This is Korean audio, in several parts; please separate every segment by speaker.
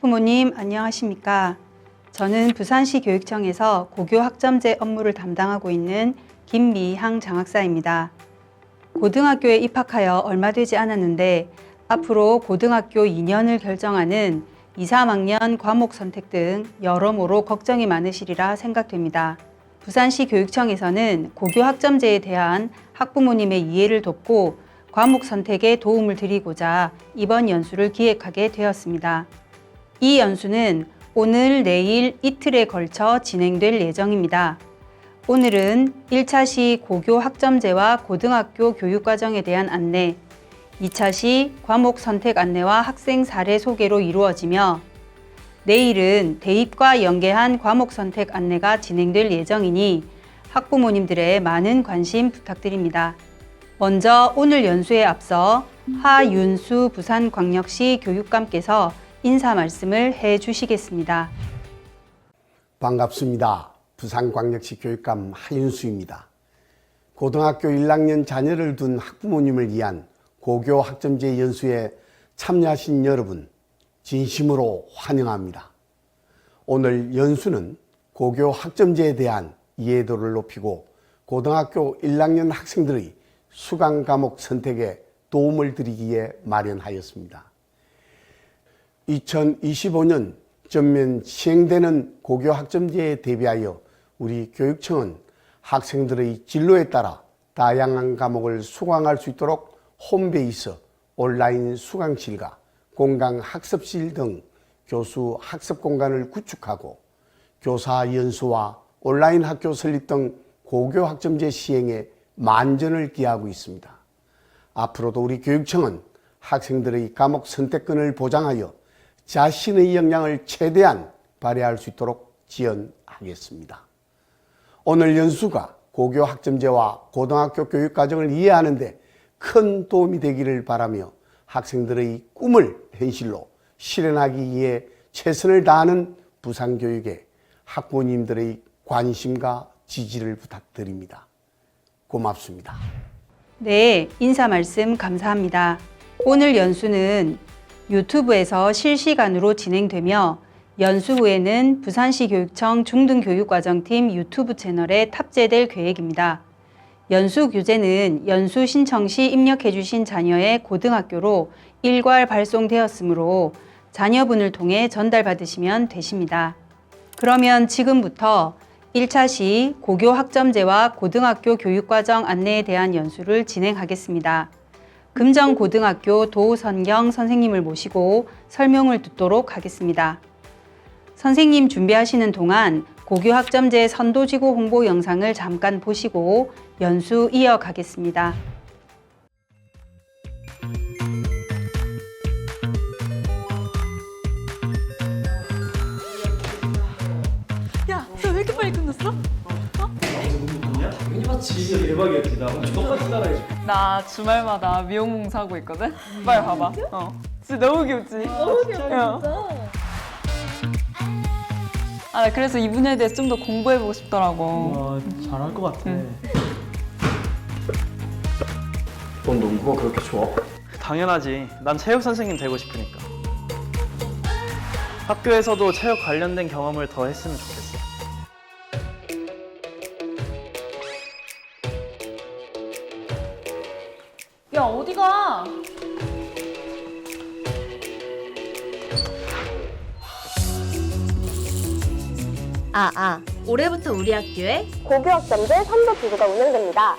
Speaker 1: 학부모님 안녕하십니까? 저는 부산시 교육청에서 고교 학점제 업무를 담당하고 있는 김미향 장학사입니다. 고등학교에 입학하여 얼마 되지 않았는데 앞으로 고등학교 2년을 결정하는 2, 3학년 과목 선택 등 여러모로 걱정이 많으시리라 생각됩니다. 부산시 교육청에서는 고교 학점제에 대한 학부모님의 이해를 돕고 과목 선택에 도움을 드리고자 이번 연수를 기획하게 되었습니다. 이 연수는 오늘, 내일 이틀에 걸쳐 진행될 예정입니다. 오늘은 1차 시 고교 학점제와 고등학교 교육과정에 대한 안내, 2차 시 과목 선택 안내와 학생 사례 소개로 이루어지며 내일은 대입과 연계한 과목 선택 안내가 진행될 예정이니 학부모님들의 많은 관심 부탁드립니다. 먼저 오늘 연수에 앞서 하윤수 부산광역시 교육감께서 인사 말씀을 해 주시겠습니다.
Speaker 2: 반갑습니다. 부산광역시 교육감 하윤수입니다. 고등학교 1학년 자녀를 둔 학부모님을 위한 고교 학점제 연수에 참여하신 여러분 진심으로 환영합니다. 오늘 연수는 고교 학점제에 대한 이해도를 높이고 고등학교 1학년 학생들의 수강 과목 선택에 도움을 드리기에 마련하였습니다. 2025년 전면 시행되는 고교 학점제에 대비하여 우리 교육청은 학생들의 진로에 따라 다양한 과목을 수강할 수 있도록 홈베이스, 온라인 수강실과 공강 학습실 등 교수 학습 공간을 구축하고 교사 연수와 온라인 학교 설립 등 고교 학점제 시행에 만전을 기하고 있습니다. 앞으로도 우리 교육청은 학생들의 과목 선택권을 보장하여 자신의 역량을 최대한 발휘할 수 있도록 지원하겠습니다. 오늘 연수가 고교 학점제와 고등학교 교육과정을 이해하는 데 큰 도움이 되기를 바라며 학생들의 꿈을 현실로 실현하기 위해 최선을 다하는 부산교육에 학부모님들의 관심과 지지를 부탁드립니다. 고맙습니다.
Speaker 1: 네, 인사 말씀 감사합니다. 오늘 연수는 유튜브에서 실시간으로 진행되며 연수 후에는 부산시 교육청 중등교육과정팀 유튜브 채널에 탑재될 계획입니다. 연수 교재는 연수 신청 시 입력해 주신 자녀의 고등학교로 일괄 발송되었으므로 자녀분을 통해 전달받으시면 되십니다. 그러면 지금부터 1차 시 고교 학점제와 고등학교 교육과정 안내에 대한 연수를 진행하겠습니다. 금정고등학교 도선경 선생님을 모시고 설명을 듣도록 하겠습니다. 선생님 준비하시는 동안 고교 학점제 선도지구 홍보 영상을 잠깐 보시고 연수 이어가겠습니다.
Speaker 3: 야, 너 왜 이렇게 빨리 끝났어?
Speaker 4: 당연히 맞지. 진짜 대박이었지. 나 엄청 똑같이 따라해줘.
Speaker 3: 나 주말마다 미용봉사 하고 있거든? 빨리 봐봐. 진짜 너무 귀엽지?
Speaker 5: 너무 귀여워 진짜.
Speaker 3: 아, 나 그래서 이 분야에 대해서 좀 더 공부해보고 싶더라고.
Speaker 4: 와, 잘할 것 같아.
Speaker 6: 넌 농구가 그렇게 좋아?
Speaker 4: 당연하지. 난 체육 선생님 되고 싶으니까. 학교에서도 체육 관련된 경험을 더 했으면 좋겠어.
Speaker 5: 야 어디가?
Speaker 7: 올해부터 우리 학교에
Speaker 8: 고교 학점제 선도 기구가 운영됩니다.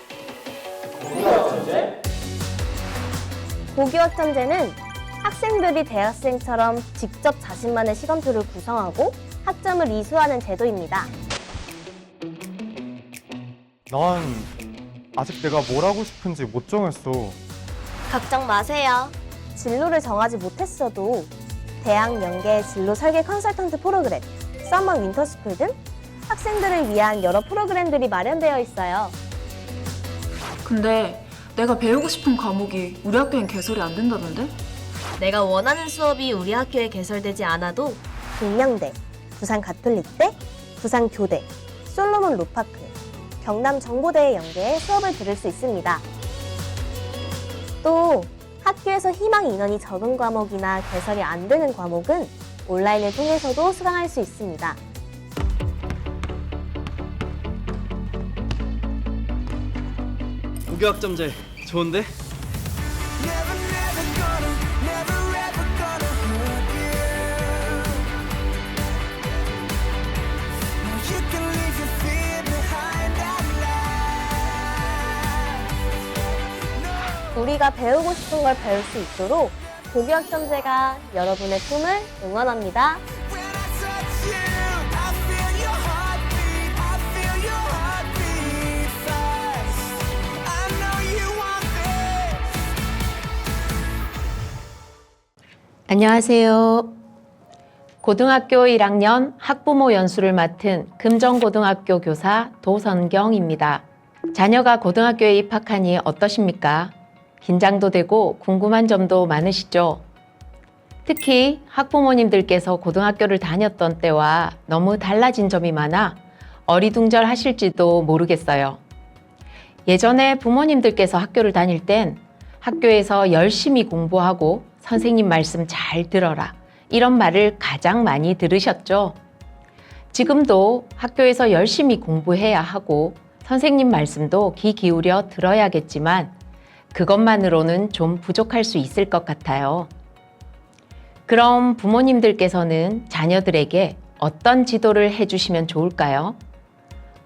Speaker 8: 고교 학점제는 학생들이 대학생처럼 직접 자신만의 시험표를 구성하고 학점을 이수하는 제도입니다.
Speaker 9: 난 아직 내가 뭘 하고 싶은지 못 정했어.
Speaker 7: 걱정 마세요.
Speaker 8: 진로를 정하지 못했어도 대학 연계 진로 설계 컨설턴트 프로그램, 서머 윈터스쿨 등 학생들을 위한 여러 프로그램들이 마련되어 있어요.
Speaker 5: 근데 내가 배우고 싶은 과목이 우리 학교엔 개설이 안 된다던데?
Speaker 7: 내가 원하는 수업이 우리 학교에 개설되지 않아도
Speaker 8: 동명대, 부산가톨릭대, 부산교대, 솔로몬 로파크, 경남정보대에 연계해 수업을 들을 수 있습니다. 또 학교에서 희망 인원이 적은 과목이나 개설이 안 되는 과목은 온라인을 통해서도 수강할 수 있습니다.
Speaker 4: 고교학점제 좋은데?
Speaker 8: 우리가 배우고 싶은 걸 배울 수 있도록 고교학점제가 여러분의 꿈을 응원합니다.
Speaker 10: 안녕하세요. 고등학교 1학년 학부모 연수를 맡은 금정고등학교 교사 도선경입니다. 자녀가 고등학교에 입학하니 어떠십니까? 긴장도 되고 궁금한 점도 많으시죠? 특히 학부모님들께서 고등학교를 다녔던 때와 너무 달라진 점이 많아 어리둥절하실지도 모르겠어요. 예전에 부모님들께서 학교를 다닐 땐 학교에서 열심히 공부하고 선생님 말씀 잘 들어라 이런 말을 가장 많이 들으셨죠? 지금도 학교에서 열심히 공부해야 하고 선생님 말씀도 귀 기울여 들어야겠지만 그것만으로는 좀 부족할 수 있을 것 같아요. 그럼 부모님들께서는 자녀들에게 어떤 지도를 해주시면 좋을까요?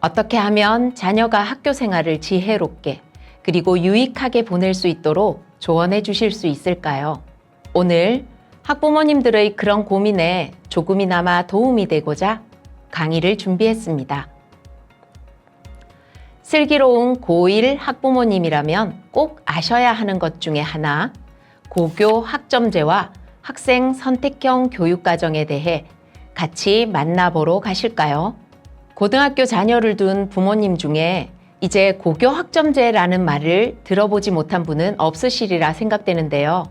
Speaker 10: 어떻게 하면 자녀가 학교 생활을 지혜롭게 그리고 유익하게 보낼 수 있도록 조언해 주실 수 있을까요? 오늘 학부모님들의 그런 고민에 조금이나마 도움이 되고자 강의를 준비했습니다. 슬기로운 고1 학부모님이라면 꼭 아셔야 하는 것 중에 하나, 고교 학점제와 학생 선택형 교육과정에 대해 같이 만나보러 가실까요? 고등학교 자녀를 둔 부모님 중에 이제 고교 학점제라는 말을 들어보지 못한 분은 없으시리라 생각되는데요.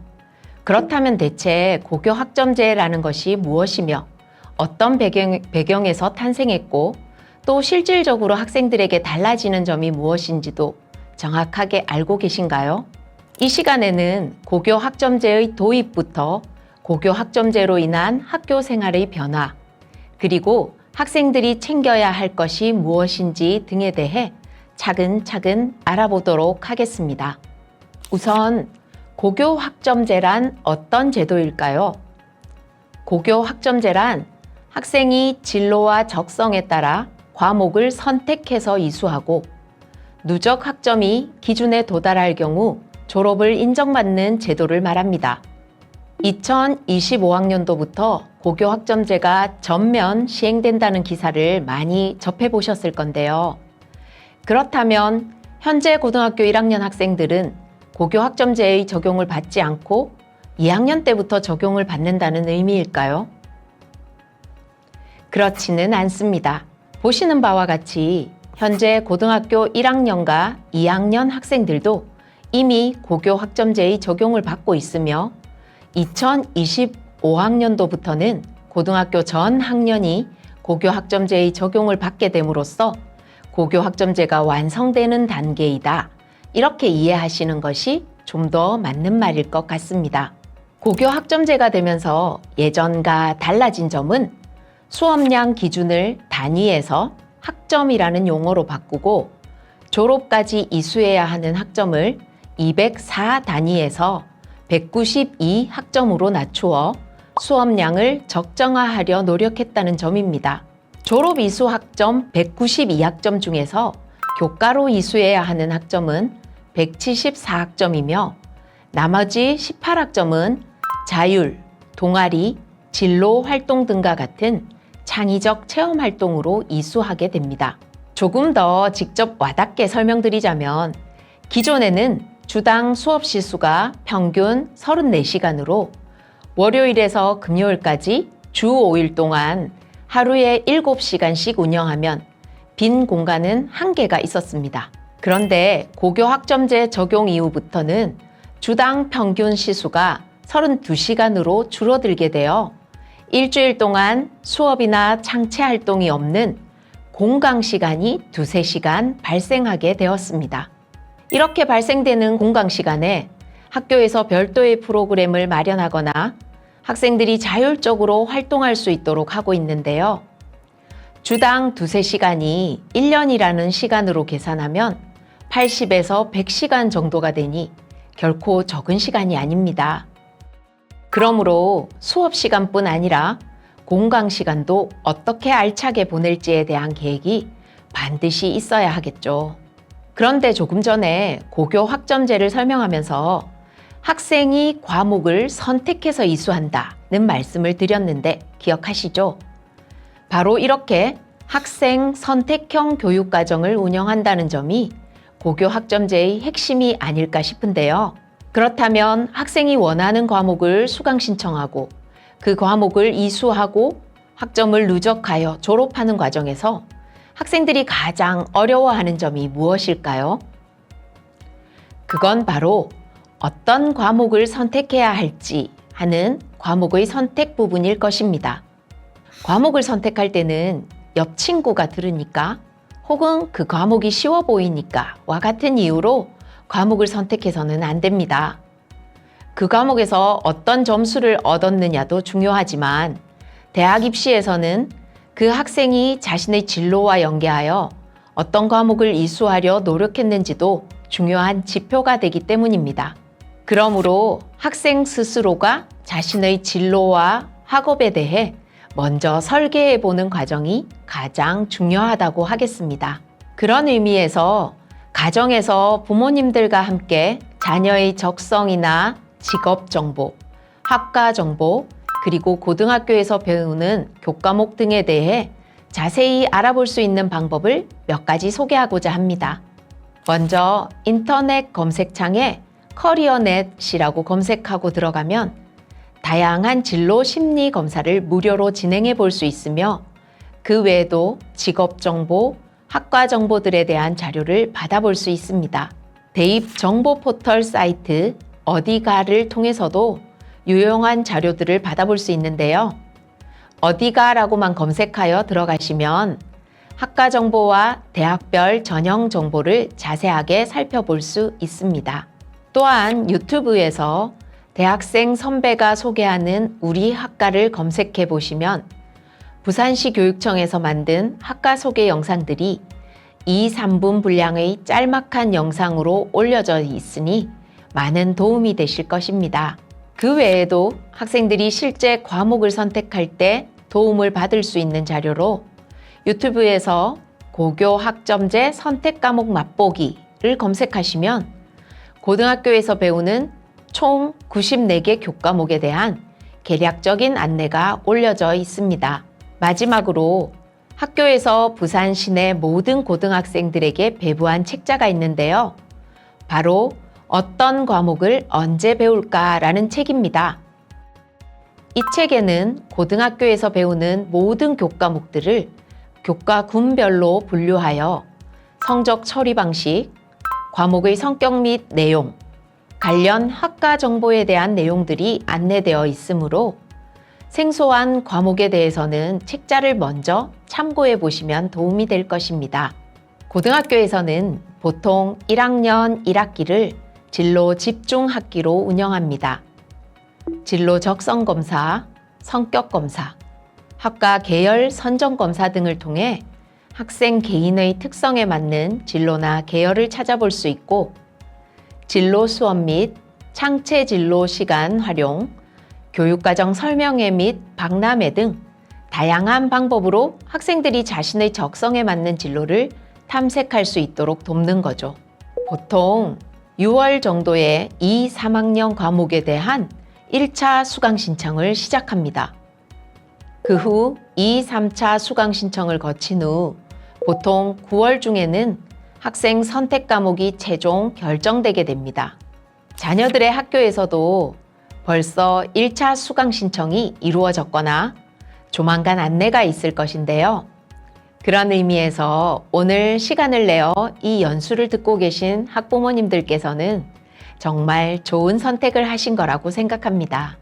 Speaker 10: 그렇다면 대체 고교 학점제라는 것이 무엇이며 어떤 배경에서 탄생했고 또 실질적으로 학생들에게 달라지는 점이 무엇인지도 정확하게 알고 계신가요? 이 시간에는 고교 학점제의 도입부터 고교 학점제로 인한 학교 생활의 변화, 그리고 학생들이 챙겨야 할 것이 무엇인지 등에 대해 차근차근 알아보도록 하겠습니다. 우선 고교 학점제란 어떤 제도일까요? 고교 학점제란 학생이 진로와 적성에 따라 과목을 선택해서 이수하고 누적 학점이 기준에 도달할 경우 졸업을 인정받는 제도를 말합니다. 2025학년도부터 고교 학점제가 전면 시행된다는 기사를 많이 접해보셨을 건데요. 그렇다면 현재 고등학교 1학년 학생들은 고교 학점제의 적용을 받지 않고 2학년 때부터 적용을 받는다는 의미일까요? 그렇지는 않습니다. 보시는 바와 같이 현재 고등학교 1학년과 2학년 학생들도 이미 고교 학점제의 적용을 받고 있으며 2025학년도부터는 고등학교 전 학년이 고교 학점제의 적용을 받게 됨으로써 고교 학점제가 완성되는 단계이다. 이렇게 이해하시는 것이 좀 더 맞는 말일 것 같습니다. 고교 학점제가 되면서 예전과 달라진 점은 수업량 기준을 단위에서 학점이라는 용어로 바꾸고 졸업까지 이수해야 하는 학점을 204 단위에서 192 학점으로 낮추어 수업량을 적정화하려 노력했다는 점입니다. 졸업 이수 학점 192학점 중에서 교과로 이수해야 하는 학점은 174학점이며 나머지 18학점은 자율, 동아리, 진로 활동 등과 같은 창의적 체험 활동으로 이수하게 됩니다. 조금 더 직접 와닿게 설명드리자면 기존에는 주당 수업 시수가 평균 34시간으로 월요일에서 금요일까지 주 5일 동안 하루에 7시간씩 운영하면 빈 공간은 1개가 있었습니다. 그런데 고교 학점제 적용 이후부터는 주당 평균 시수가 32시간으로 줄어들게 되어 일주일 동안 수업이나 창체 활동이 없는 공강 시간이 2~3시간 발생하게 되었습니다. 이렇게 발생되는 공강 시간에 학교에서 별도의 프로그램을 마련하거나 학생들이 자율적으로 활동할 수 있도록 하고 있는데요. 주당 두세 시간이 1년이라는 시간으로 계산하면 80에서 100시간 정도가 되니 결코 적은 시간이 아닙니다. 그러므로 수업 시간뿐 아니라 공강 시간도 어떻게 알차게 보낼지에 대한 계획이 반드시 있어야 하겠죠. 그런데 조금 전에 고교 학점제를 설명하면서 학생이 과목을 선택해서 이수한다는 말씀을 드렸는데 기억하시죠? 바로 이렇게 학생 선택형 교육과정을 운영한다는 점이 고교 학점제의 핵심이 아닐까 싶은데요. 그렇다면 학생이 원하는 과목을 수강 신청하고 그 과목을 이수하고 학점을 누적하여 졸업하는 과정에서 학생들이 가장 어려워하는 점이 무엇일까요? 그건 바로 어떤 과목을 선택해야 할지 하는 과목의 선택 부분일 것입니다. 과목을 선택할 때는 옆 친구가 들으니까 혹은 그 과목이 쉬워 보이니까와 같은 이유로 과목을 선택해서는 안 됩니다. 그 과목에서 어떤 점수를 얻었느냐도 중요하지만 대학 입시에서는 그 학생이 자신의 진로와 연계하여 어떤 과목을 이수하려 노력했는지도 중요한 지표가 되기 때문입니다. 그러므로 학생 스스로가 자신의 진로와 학업에 대해 먼저 설계해 보는 과정이 가장 중요하다고 하겠습니다. 그런 의미에서 가정에서 부모님들과 함께 자녀의 적성이나 직업 정보, 학과 정보, 그리고 고등학교에서 배우는 교과목 등에 대해 자세히 알아볼 수 있는 방법을 몇 가지 소개하고자 합니다. 먼저 인터넷 검색창에 커리어넷이라고 검색하고 들어가면 다양한 진로 심리 검사를 무료로 진행해 볼 수 있으며 그 외에도 직업 정보, 학과 정보들에 대한 자료를 받아볼 수 있습니다. 대입 정보 포털 사이트 어디가를 통해서도 유용한 자료들을 받아볼 수 있는데요. 어디가라고만 검색하여 들어가시면 학과 정보와 대학별 전형 정보를 자세하게 살펴볼 수 있습니다. 또한 유튜브에서 대학생 선배가 소개하는 우리 학과를 검색해 보시면 부산시 교육청에서 만든 학과 소개 영상들이 2, 3분 분량의 짤막한 영상으로 올려져 있으니 많은 도움이 되실 것입니다. 그 외에도 학생들이 실제 과목을 선택할 때 도움을 받을 수 있는 자료로 유튜브에서 고교 학점제 선택 과목 맛보기를 검색하시면 고등학교에서 배우는 총 94개 교과목에 대한 개략적인 안내가 올려져 있습니다. 마지막으로 학교에서 부산 시내 모든 고등학생들에게 배부한 책자가 있는데요. 바로 어떤 과목을 언제 배울까라는 책입니다. 이 책에는 고등학교에서 배우는 모든 교과목들을 교과군별로 분류하여 성적 처리 방식, 과목의 성격 및 내용, 관련 학과 정보에 대한 내용들이 안내되어 있으므로 생소한 과목에 대해서는 책자를 먼저 참고해 보시면 도움이 될 것입니다. 고등학교에서는 보통 1학년 1학기를 진로 집중 학기로 운영합니다. 진로 적성 검사, 성격 검사, 학과 계열 선정 검사 등을 통해 학생 개인의 특성에 맞는 진로나 계열을 찾아볼 수 있고 진로 수업 및 창체 진로 시간 활용, 교육과정 설명회 및 박람회 등 다양한 방법으로 학생들이 자신의 적성에 맞는 진로를 탐색할 수 있도록 돕는 거죠. 보통 6월 정도에 2, 3학년 과목에 대한 1차 수강 신청을 시작합니다. 그 후 2, 3차 수강 신청을 거친 후 보통 9월 중에는 학생 선택 과목이 최종 결정되게 됩니다. 자녀들의 학교에서도 벌써 1차 수강 신청이 이루어졌거나 조만간 안내가 있을 것인데요. 그런 의미에서 오늘 시간을 내어 이 연수를 듣고 계신 학부모님들께서는 정말 좋은 선택을 하신 거라고 생각합니다.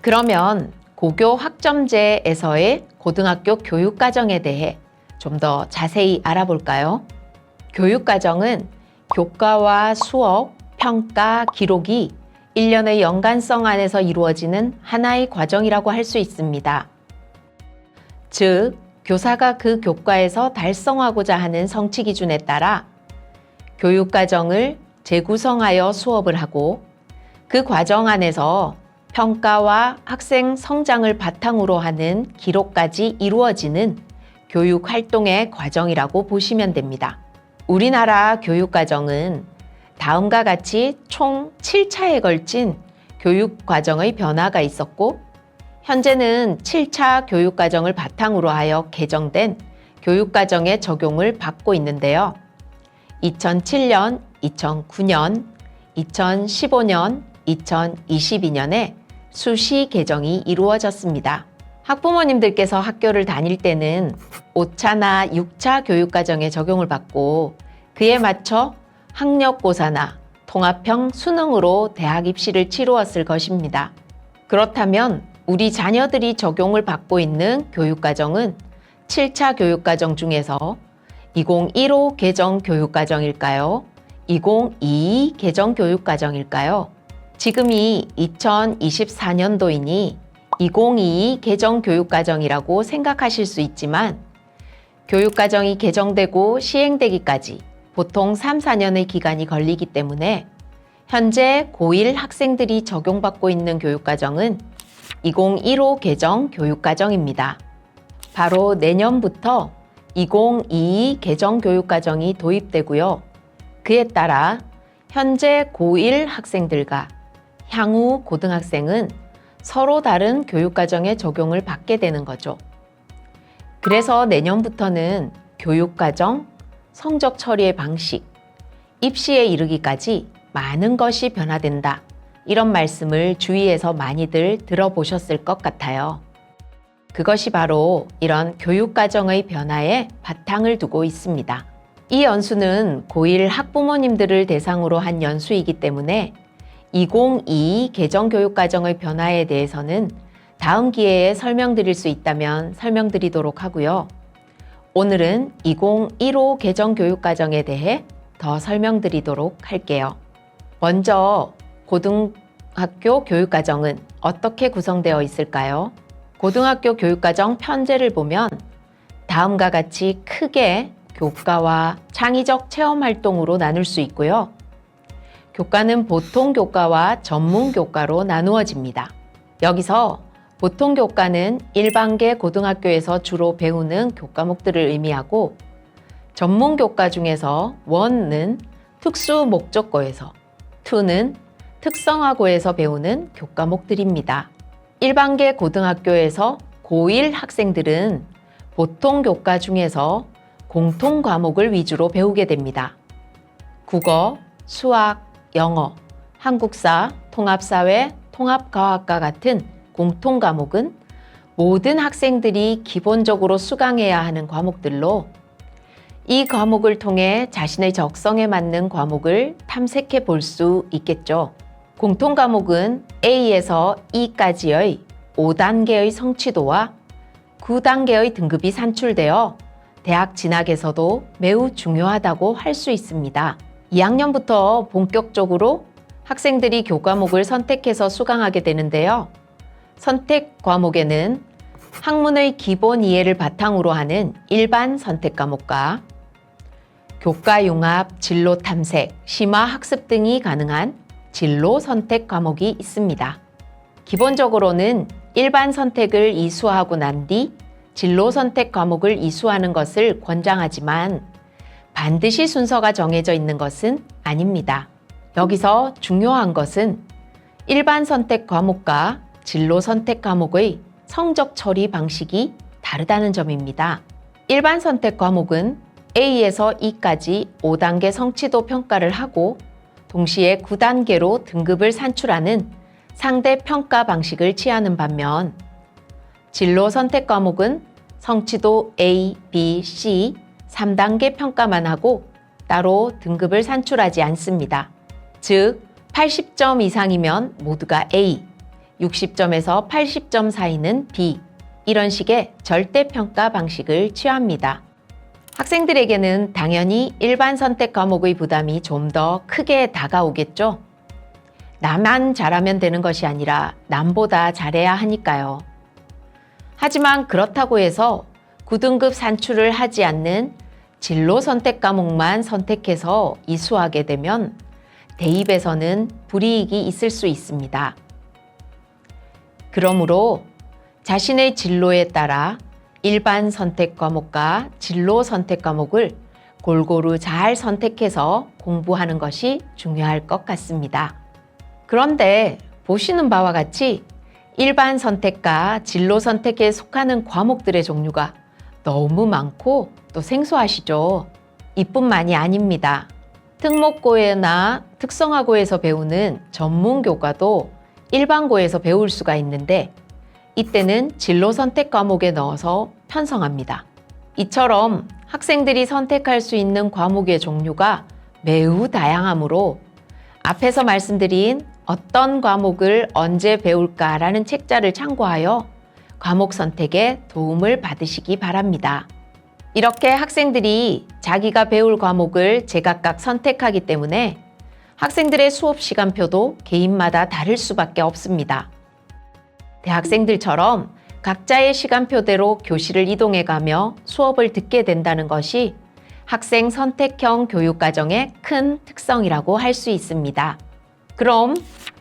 Speaker 10: 그러면 고교 학점제에서의 고등학교 교육과정에 대해 좀 더 자세히 알아볼까요? 교육과정은 교과와 수업, 평가, 기록이 1년의 연간성 안에서 이루어지는 하나의 과정이라고 할 수 있습니다. 즉, 교사가 그 교과에서 달성하고자 하는 성취 기준에 따라 교육과정을 재구성하여 수업을 하고 그 과정 안에서 평가와 학생 성장을 바탕으로 하는 기록까지 이루어지는 교육활동의 과정이라고 보시면 됩니다. 우리나라 교육과정은 다음과 같이 총 7차에 걸친 교육과정의 변화가 있었고 현재는 7차 교육과정을 바탕으로 하여 개정된 교육과정의 적용을 받고 있는데요. 2007년, 2009년, 2015년, 2022년에 수시 개정이 이루어졌습니다. 학부모님들께서 학교를 다닐 때는 5차나 6차 교육과정에 적용을 받고 그에 맞춰 학력고사나 통합형 수능으로 대학 입시를 치루었을 것입니다. 그렇다면 우리 자녀들이 적용을 받고 있는 교육과정은 7차 교육과정 중에서 2015 개정 교육과정일까요? 2022 개정 교육과정일까요? 지금이 2024년도이니 2022 개정 교육과정이라고 생각하실 수 있지만 교육과정이 개정되고 시행되기까지 보통 3, 4년의 기간이 걸리기 때문에 현재 고1 학생들이 적용받고 있는 교육과정은 2015 개정 교육과정입니다. 바로 내년부터 2022 개정 교육과정이 도입되고요. 그에 따라 현재 고1 학생들과 향후 고등학생은 서로 다른 교육과정의 적용을 받게 되는 거죠. 그래서 내년부터는 교육과정, 성적 처리의 방식, 입시에 이르기까지 많은 것이 변화된다. 이런 말씀을 주위에서 많이들 들어보셨을 것 같아요. 그것이 바로 이런 교육과정의 변화에 바탕을 두고 있습니다. 이 연수는 고1 학부모님들을 대상으로 한 연수이기 때문에 2022 개정 교육과정의 변화에 대해서는 다음 기회에 설명드릴 수 있다면 설명드리도록 하고요. 오늘은 2015 개정 교육과정에 대해 더 설명드리도록 할게요. 먼저 고등학교 교육과정은 어떻게 구성되어 있을까요? 고등학교 교육과정 편제를 보면 다음과 같이 크게 교과와 창의적 체험 활동으로 나눌 수 있고요. 교과는 보통 교과와 전문 교과로 나누어집니다. 여기서 보통 교과는 일반계 고등학교에서 주로 배우는 교과목들을 의미하고 전문 교과 중에서 1는 특수 목적고에서 2는 특성화고에서 배우는 교과목들입니다. 일반계 고등학교에서 고1 학생들은 보통 교과 중에서 공통 과목을 위주로 배우게 됩니다. 국어, 수학, 영어, 한국사, 통합사회, 통합과학과 같은 공통 과목은 모든 학생들이 기본적으로 수강해야 하는 과목들로 이 과목을 통해 자신의 적성에 맞는 과목을 탐색해 볼 수 있겠죠. 공통 과목은 A에서 E까지의 5단계의 성취도와 9단계의 등급이 산출되어 대학 진학에서도 매우 중요하다고 할 수 있습니다. 2학년부터 본격적으로 학생들이 교과목을 선택해서 수강하게 되는데요. 선택 과목에는 학문의 기본 이해를 바탕으로 하는 일반 선택 과목과 교과 융합, 진로 탐색, 심화 학습 등이 가능한 진로 선택 과목이 있습니다. 기본적으로는 일반 선택을 이수하고 난 뒤 진로 선택 과목을 이수하는 것을 권장하지만 반드시 순서가 정해져 있는 것은 아닙니다. 여기서 중요한 것은 일반 선택 과목과 진로 선택 과목의 성적 처리 방식이 다르다는 점입니다. 일반 선택 과목은 A에서 E까지 5단계 성취도 평가를 하고 동시에 9단계로 등급을 산출하는 상대 평가 방식을 취하는 반면 진로 선택 과목은 성취도 A, B, C 3단계 평가만 하고 따로 등급을 산출하지 않습니다. 즉 80점 이상이면 모두가 A, 60점에서 80점 사이는 B 이런 식의 절대평가 방식을 취합니다. 학생들에게는 당연히 일반 선택 과목의 부담이 좀 더 크게 다가오겠죠. 나만 잘하면 되는 것이 아니라 남보다 잘해야 하니까요. 하지만 그렇다고 해서 9등급 산출을 하지 않는 진로 선택 과목만 선택해서 이수하게 되면 대입에서는 불이익이 있을 수 있습니다. 그러므로 자신의 진로에 따라 일반 선택 과목과 진로 선택 과목을 골고루 잘 선택해서 공부하는 것이 중요할 것 같습니다. 그런데 보시는 바와 같이 일반 선택과 진로 선택에 속하는 과목들의 종류가 너무 많고 또 생소하시죠? 이뿐만이 아닙니다. 특목고나 특성화고에서 배우는 전문교과도 일반고에서 배울 수가 있는데 이때는 진로 선택 과목에 넣어서 편성합니다. 이처럼 학생들이 선택할 수 있는 과목의 종류가 매우 다양하므로 앞에서 말씀드린 어떤 과목을 언제 배울까라는 책자를 참고하여 과목 선택에 도움을 받으시기 바랍니다. 이렇게 학생들이 자기가 배울 과목을 제각각 선택하기 때문에 학생들의 수업 시간표도 개인마다 다를 수밖에 없습니다. 대학생들처럼 각자의 시간표대로 교실을 이동해가며 수업을 듣게 된다는 것이 학생 선택형 교육과정의 큰 특성이라고 할 수 있습니다. 그럼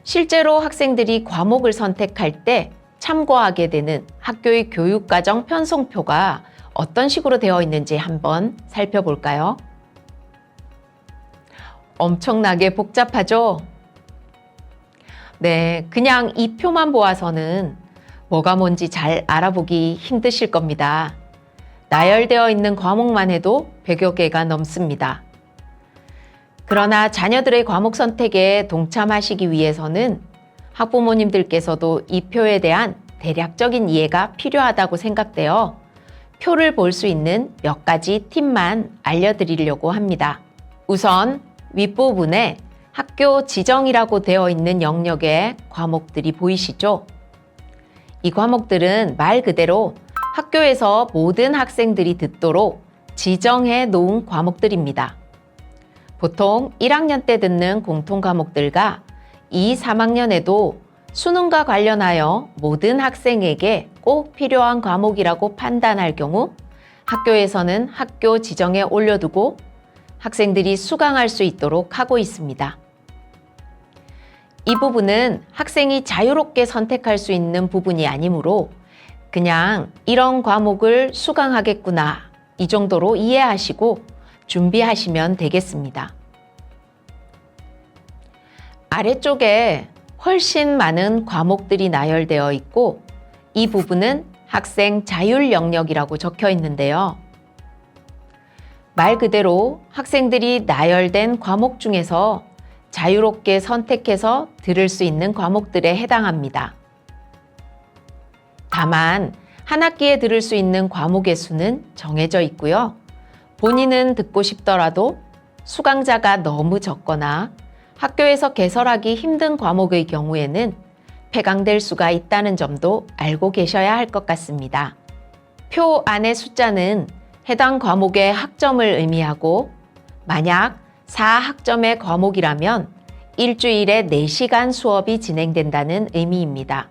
Speaker 10: 실제로 학생들이 과목을 선택할 때 참고하게 되는 학교의 교육과정 편성표가 어떤 식으로 되어 있는지 한번 살펴볼까요? 엄청나게 복잡하죠? 네, 그냥 이 표만 보아서는 뭐가 뭔지 잘 알아보기 힘드실 겁니다. 나열되어 있는 과목만 해도 100여 개가 넘습니다. 그러나 자녀들의 과목 선택에 동참하시기 위해서는 학부모님들께서도 이 표에 대한 대략적인 이해가 필요하다고 생각되어 표를 볼 수 있는 몇 가지 팁만 알려드리려고 합니다. 우선 윗부분에 학교 지정이라고 되어 있는 영역의 과목들이 보이시죠? 이 과목들은 말 그대로 학교에서 모든 학생들이 듣도록 지정해 놓은 과목들입니다. 보통 1학년 때 듣는 공통 과목들과 2, 3학년에도 수능과 관련하여 모든 학생에게 꼭 필요한 과목이라고 판단할 경우 학교에서는 학교 지정에 올려두고 학생들이 수강할 수 있도록 하고 있습니다. 이 부분은 학생이 자유롭게 선택할 수 있는 부분이 아니므로 그냥 이런 과목을 수강하겠구나 이 정도로 이해하시고 준비하시면 되겠습니다. 아래쪽에 훨씬 많은 과목들이 나열되어 있고 이 부분은 학생 자율 영역이라고 적혀 있는데요. 말 그대로 학생들이 나열된 과목 중에서 자유롭게 선택해서 들을 수 있는 과목들에 해당합니다. 다만 한 학기에 들을 수 있는 과목의 수는 정해져 있고요. 본인은 듣고 싶더라도 수강자가 너무 적거나 학교에서 개설하기 힘든 과목의 경우에는 폐강될 수가 있다는 점도 알고 계셔야 할 것 같습니다. 표 안의 숫자는 해당 과목의 학점을 의미하고 만약 4학점의 과목이라면 일주일에 4시간 수업이 진행된다는 의미입니다.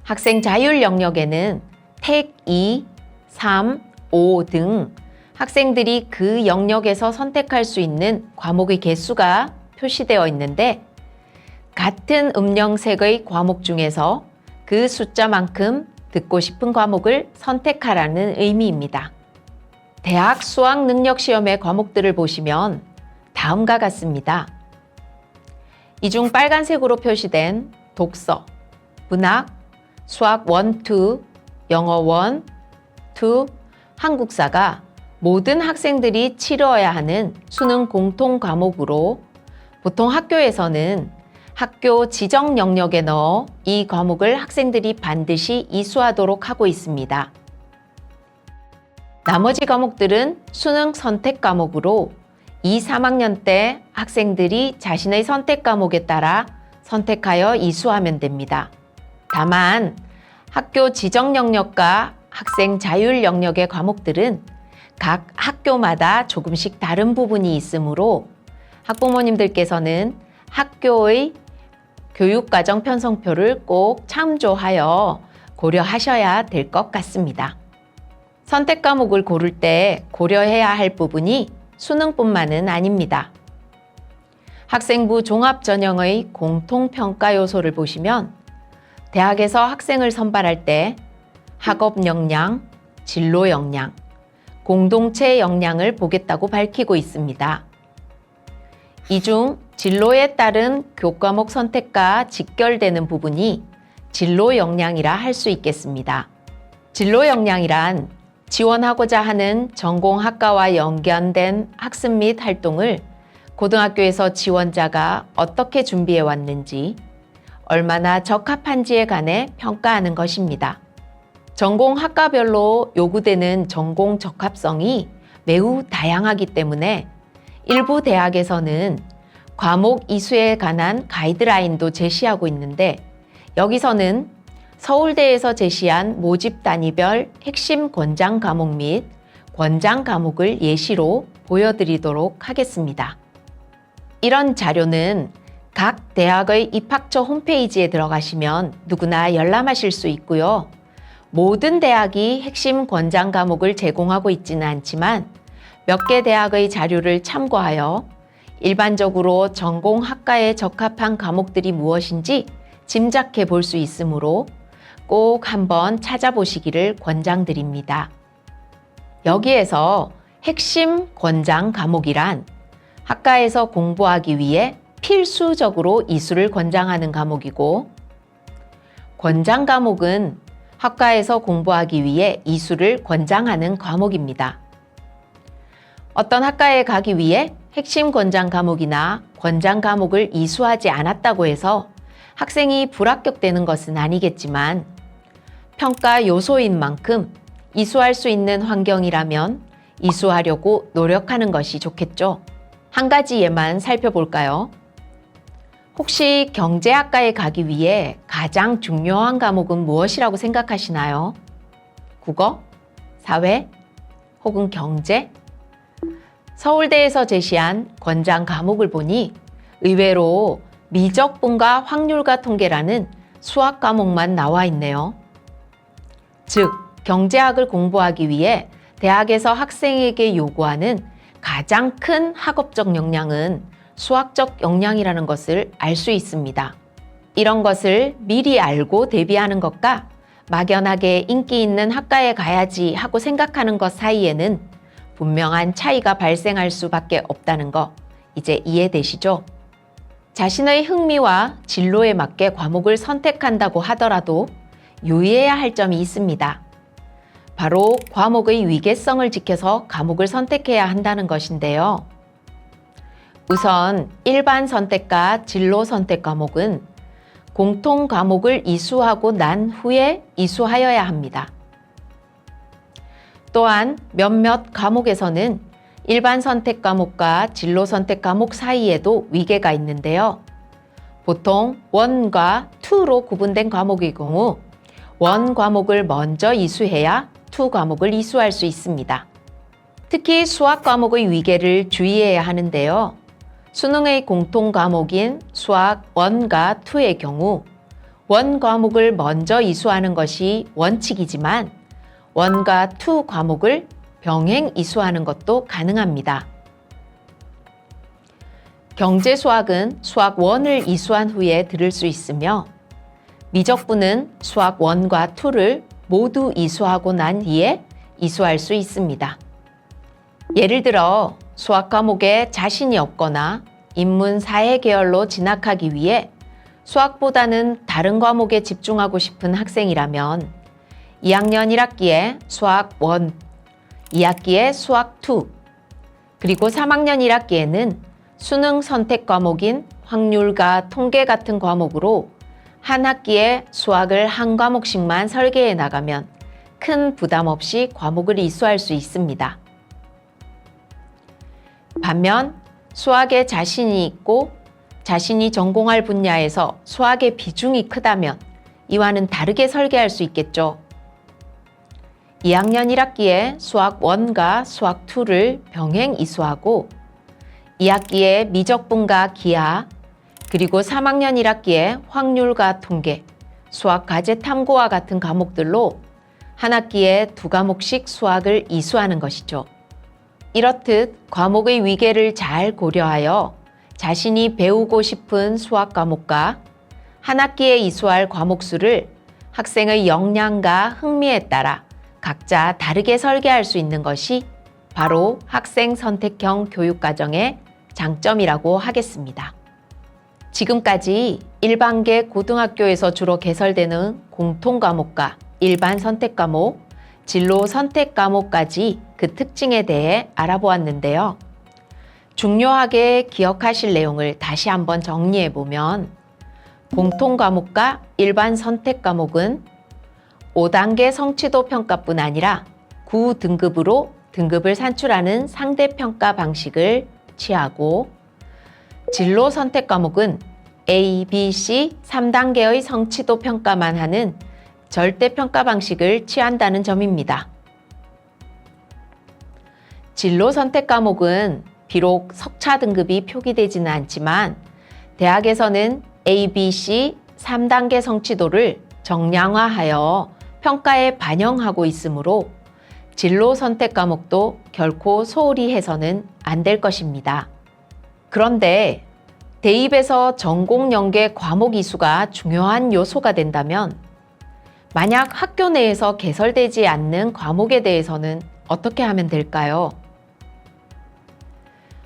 Speaker 10: 학생 자율 영역에는 택 2, 3, 5 등 학생들이 그 영역에서 선택할 수 있는 과목의 개수가 표시되어 있는데 같은 음영색의 과목 중에서 그 숫자만큼 듣고 싶은 과목을 선택하라는 의미입니다. 대학 수학 능력 시험의 과목들을 보시면 다음과 같습니다. 이 중 빨간색으로 표시된 독서, 문학, 수학 1, 2, 영어 1, 2, 한국사가 모든 학생들이 치러야 하는 수능 공통 과목으로 보통 학교에서는 학교 지정 영역에 넣어 이 과목을 학생들이 반드시 이수하도록 하고 있습니다. 나머지 과목들은 수능 선택 과목으로 2, 3학년 때 학생들이 자신의 선택 과목에 따라 선택하여 이수하면 됩니다. 다만 학교 지정 영역과 학생 자율 영역의 과목들은 각 학교마다 조금씩 다른 부분이 있으므로 학부모님들께서는 학교의 교육과정 편성표를 꼭 참조하여 고려하셔야 될 것 같습니다. 선택 과목을 고를 때 고려해야 할 부분이 수능뿐만은 아닙니다. 학생부 종합전형의 공통평가 요소를 보시면 대학에서 학생을 선발할 때 학업 역량, 진로 역량, 공동체 역량을 보겠다고 밝히고 있습니다. 이 중 진로에 따른 교과목 선택과 직결되는 부분이 진로 역량이라 할 수 있겠습니다. 진로 역량이란 지원하고자 하는 전공학과와 연관된 학습 및 활동을 고등학교에서 지원자가 어떻게 준비해 왔는지, 얼마나 적합한지에 관해 평가하는 것입니다. 전공학과별로 요구되는 전공 적합성이 매우 다양하기 때문에 일부 대학에서는 과목 이수에 관한 가이드라인도 제시하고 있는데, 여기서는 서울대에서 제시한 모집 단위별 핵심 권장 과목 및 권장 과목을 예시로 보여드리도록 하겠습니다. 이런 자료는 각 대학의 입학처 홈페이지에 들어가시면 누구나 열람하실 수 있고요. 모든 대학이 핵심 권장 과목을 제공하고 있지는 않지만 몇 개 대학의 자료를 참고하여 일반적으로 전공학과에 적합한 과목들이 무엇인지 짐작해 볼 수 있으므로 꼭 한번 찾아보시기를 권장드립니다. 여기에서 핵심 권장 과목이란 학과에서 공부하기 위해 필수적으로 이수를 권장하는 과목이고, 권장 과목은 학과에서 공부하기 위해 이수를 권장하는 과목입니다. 어떤 학과에 가기 위해 핵심 권장 과목이나 권장 과목을 이수하지 않았다고 해서 학생이 불합격되는 것은 아니겠지만, 평가 요소인 만큼 이수할 수 있는 환경이라면 이수하려고 노력하는 것이 좋겠죠. 한 가지 예만 살펴볼까요? 혹시 경제학과에 가기 위해 가장 중요한 과목은 무엇이라고 생각하시나요? 국어? 사회? 혹은 경제? 서울대에서 제시한 권장 과목을 보니 의외로 미적분과 확률과 통계라는 수학 과목만 나와 있네요. 즉, 경제학을 공부하기 위해 대학에서 학생에게 요구하는 가장 큰 학업적 역량은 수학적 역량이라는 것을 알 수 있습니다. 이런 것을 미리 알고 대비하는 것과 막연하게 인기 있는 학과에 가야지 하고 생각하는 것 사이에는 분명한 차이가 발생할 수밖에 없다는 거 이제 이해되시죠? 자신의 흥미와 진로에 맞게 과목을 선택한다고 하더라도 유의해야 할 점이 있습니다. 바로 과목의 위계성을 지켜서 과목을 선택해야 한다는 것인데요. 우선 일반 선택과 진로 선택 과목은 공통 과목을 이수하고 난 후에 이수하여야 합니다. 또한 몇몇 과목에서는 일반 선택 과목과 진로 선택 과목 사이에도 위계가 있는데요. 보통 1과 2로 구분된 과목의 경우 1 과목을 먼저 이수해야 2 과목을 이수할 수 있습니다. 특히 수학 과목의 위계를 주의해야 하는데요. 수능의 공통 과목인 수학 1과 2의 경우 1 과목을 먼저 이수하는 것이 원칙이지만 1과 2 과목을 병행 이수하는 것도 가능합니다. 경제 수학은 수학 1을 이수한 후에 들을 수 있으며, 미적분은 수학 1과 2를 모두 이수하고 난 뒤에 이수할 수 있습니다. 예를 들어 수학 과목에 자신이 없거나 인문 사회 계열로 진학하기 위해 수학보다는 다른 과목에 집중하고 싶은 학생이라면 2학년 1학기에 수학 1, 2학기에 수학 2, 그리고 3학년 1학기에는 수능 선택 과목인 확률과 통계 같은 과목으로 한 학기에 수학을 한 과목씩만 설계해 나가면 큰 부담 없이 과목을 이수할 수 있습니다. 반면 수학에 자신이 있고 자신이 전공할 분야에서 수학의 비중이 크다면 이와는 다르게 설계할 수 있겠죠. 2학년 1학기에 수학 1과 수학 2를 병행 이수하고 2학기에 미적분과 기하, 그리고 3학년 1학기에 확률과 통계, 수학 과제 탐구와 같은 과목들로 한 학기에 2과목씩 수학을 이수하는 것이죠. 이렇듯 과목의 위계를 잘 고려하여 자신이 배우고 싶은 수학 과목과 한 학기에 이수할 과목 수를 학생의 역량과 흥미에 따라 각자 다르게 설계할 수 있는 것이 바로 학생 선택형 교육과정의 장점이라고 하겠습니다. 지금까지 일반계 고등학교에서 주로 개설되는 공통 과목과 일반 선택 과목, 진로 선택 과목까지 그 특징에 대해 알아보았는데요. 중요하게 기억하실 내용을 다시 한번 정리해 보면 공통 과목과 일반 선택 과목은 5단계 성취도 평가뿐 아니라 9등급으로 등급을 산출하는 상대평가 방식을 취하고 진로 선택 과목은 A, B, C 3단계의 성취도 평가만 하는 절대평가 방식을 취한다는 점입니다. 진로 선택 과목은 비록 석차 등급이 표기되지는 않지만 대학에서는 A, B, C 3단계 성취도를 정량화하여 평가에 반영하고 있으므로 진로 선택 과목도 결코 소홀히 해서는 안 될 것입니다. 그런데 대입에서 전공 연계 과목 이수가 중요한 요소가 된다면 만약 학교 내에서 개설되지 않는 과목에 대해서는 어떻게 하면 될까요?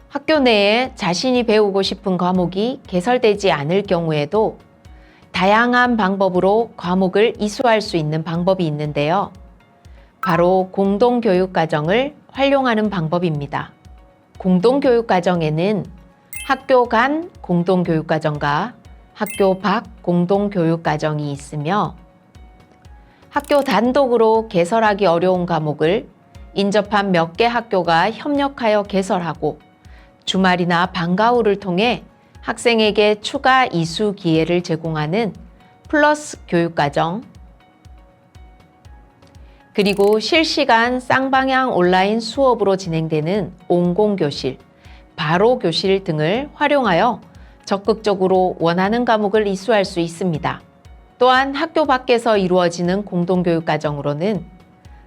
Speaker 10: 학교 내에 자신이 배우고 싶은 과목이 개설되지 않을 경우에도 다양한 방법으로 과목을 이수할 수 있는 방법이 있는데요. 바로 공동교육과정을 활용하는 방법입니다. 공동교육과정에는 학교 간 공동교육과정과 학교 밖 공동교육과정이 있으며 학교 단독으로 개설하기 어려운 과목을 인접한 몇 개 학교가 협력하여 개설하고 주말이나 방과후를 통해 학생에게 추가 이수 기회를 제공하는 플러스 교육과정, 그리고 실시간 쌍방향 온라인 수업으로 진행되는 온공교실, 바로교실 등을 활용하여 적극적으로 원하는 과목을 이수할 수 있습니다. 또한 학교 밖에서 이루어지는 공동교육과정으로는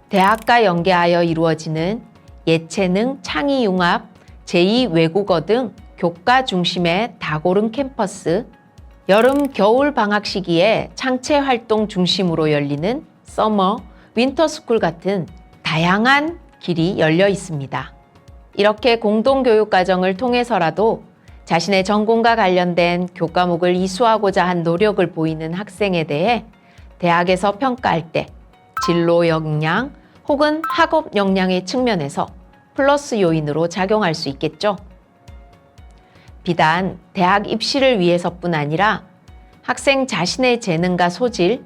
Speaker 10: 대학과 연계하여 이루어지는 예체능, 창의융합, 제2외국어 등 교과 중심의 다고른 캠퍼스, 여름, 겨울 방학 시기에 창체 활동 중심으로 열리는 서머, 윈터스쿨 같은 다양한 길이 열려 있습니다. 이렇게 공동교육과정을 통해서라도 자신의 전공과 관련된 교과목을 이수하고자 한 노력을 보이는 학생에 대해 대학에서 평가할 때 진로 역량 혹은 학업 역량의 측면에서 플러스 요인으로 작용할 수 있겠죠. 비단 대학 입시를 위해서뿐 아니라 학생 자신의 재능과 소질,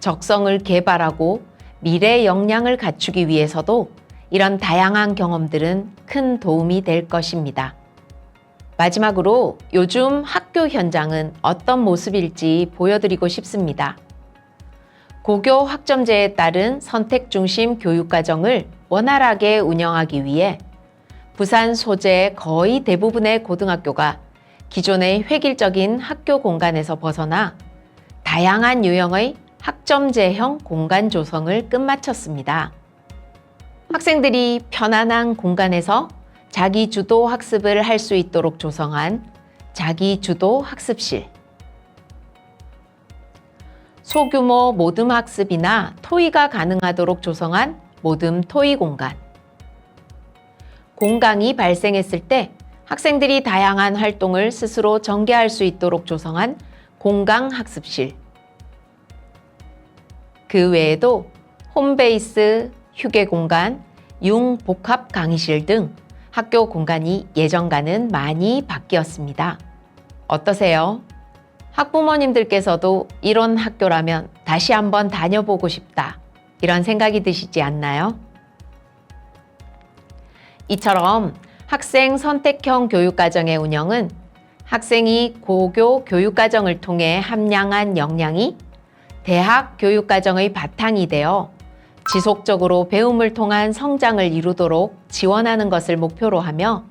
Speaker 10: 적성을 개발하고 미래 역량을 갖추기 위해서도 이런 다양한 경험들은 큰 도움이 될 것입니다. 마지막으로 요즘 학교 현장은 어떤 모습일지 보여드리고 싶습니다. 고교 학점제에 따른 선택 중심 교육과정을 원활하게 운영하기 위해 부산 소재의 거의 대부분의 고등학교가 기존의 획일적인 학교 공간에서 벗어나 다양한 유형의 학점제형 공간 조성을 끝마쳤습니다. 학생들이 편안한 공간에서 자기 주도 학습을 할 수 있도록 조성한 자기 주도 학습실, 소규모 모듬 학습이나 토의가 가능하도록 조성한 모듬 토의 공간, 공강이 발생했을 때 학생들이 다양한 활동을 스스로 전개할 수 있도록 조성한 공강 학습실, 그 외에도 홈베이스, 휴게 공간, 융복합 강의실 등 학교 공간이 예전과는 많이 바뀌었습니다. 어떠세요? 학부모님들께서도 이런 학교라면 다시 한번 다녀보고 싶다, 이런 생각이 드시지 않나요? 이처럼 학생 선택형 교육과정의 운영은 학생이 고교 교육과정을 통해 함량한 역량이 대학 교육과정의 바탕이 되어 지속적으로 배움을 통한 성장을 이루도록 지원하는 것을 목표로 하며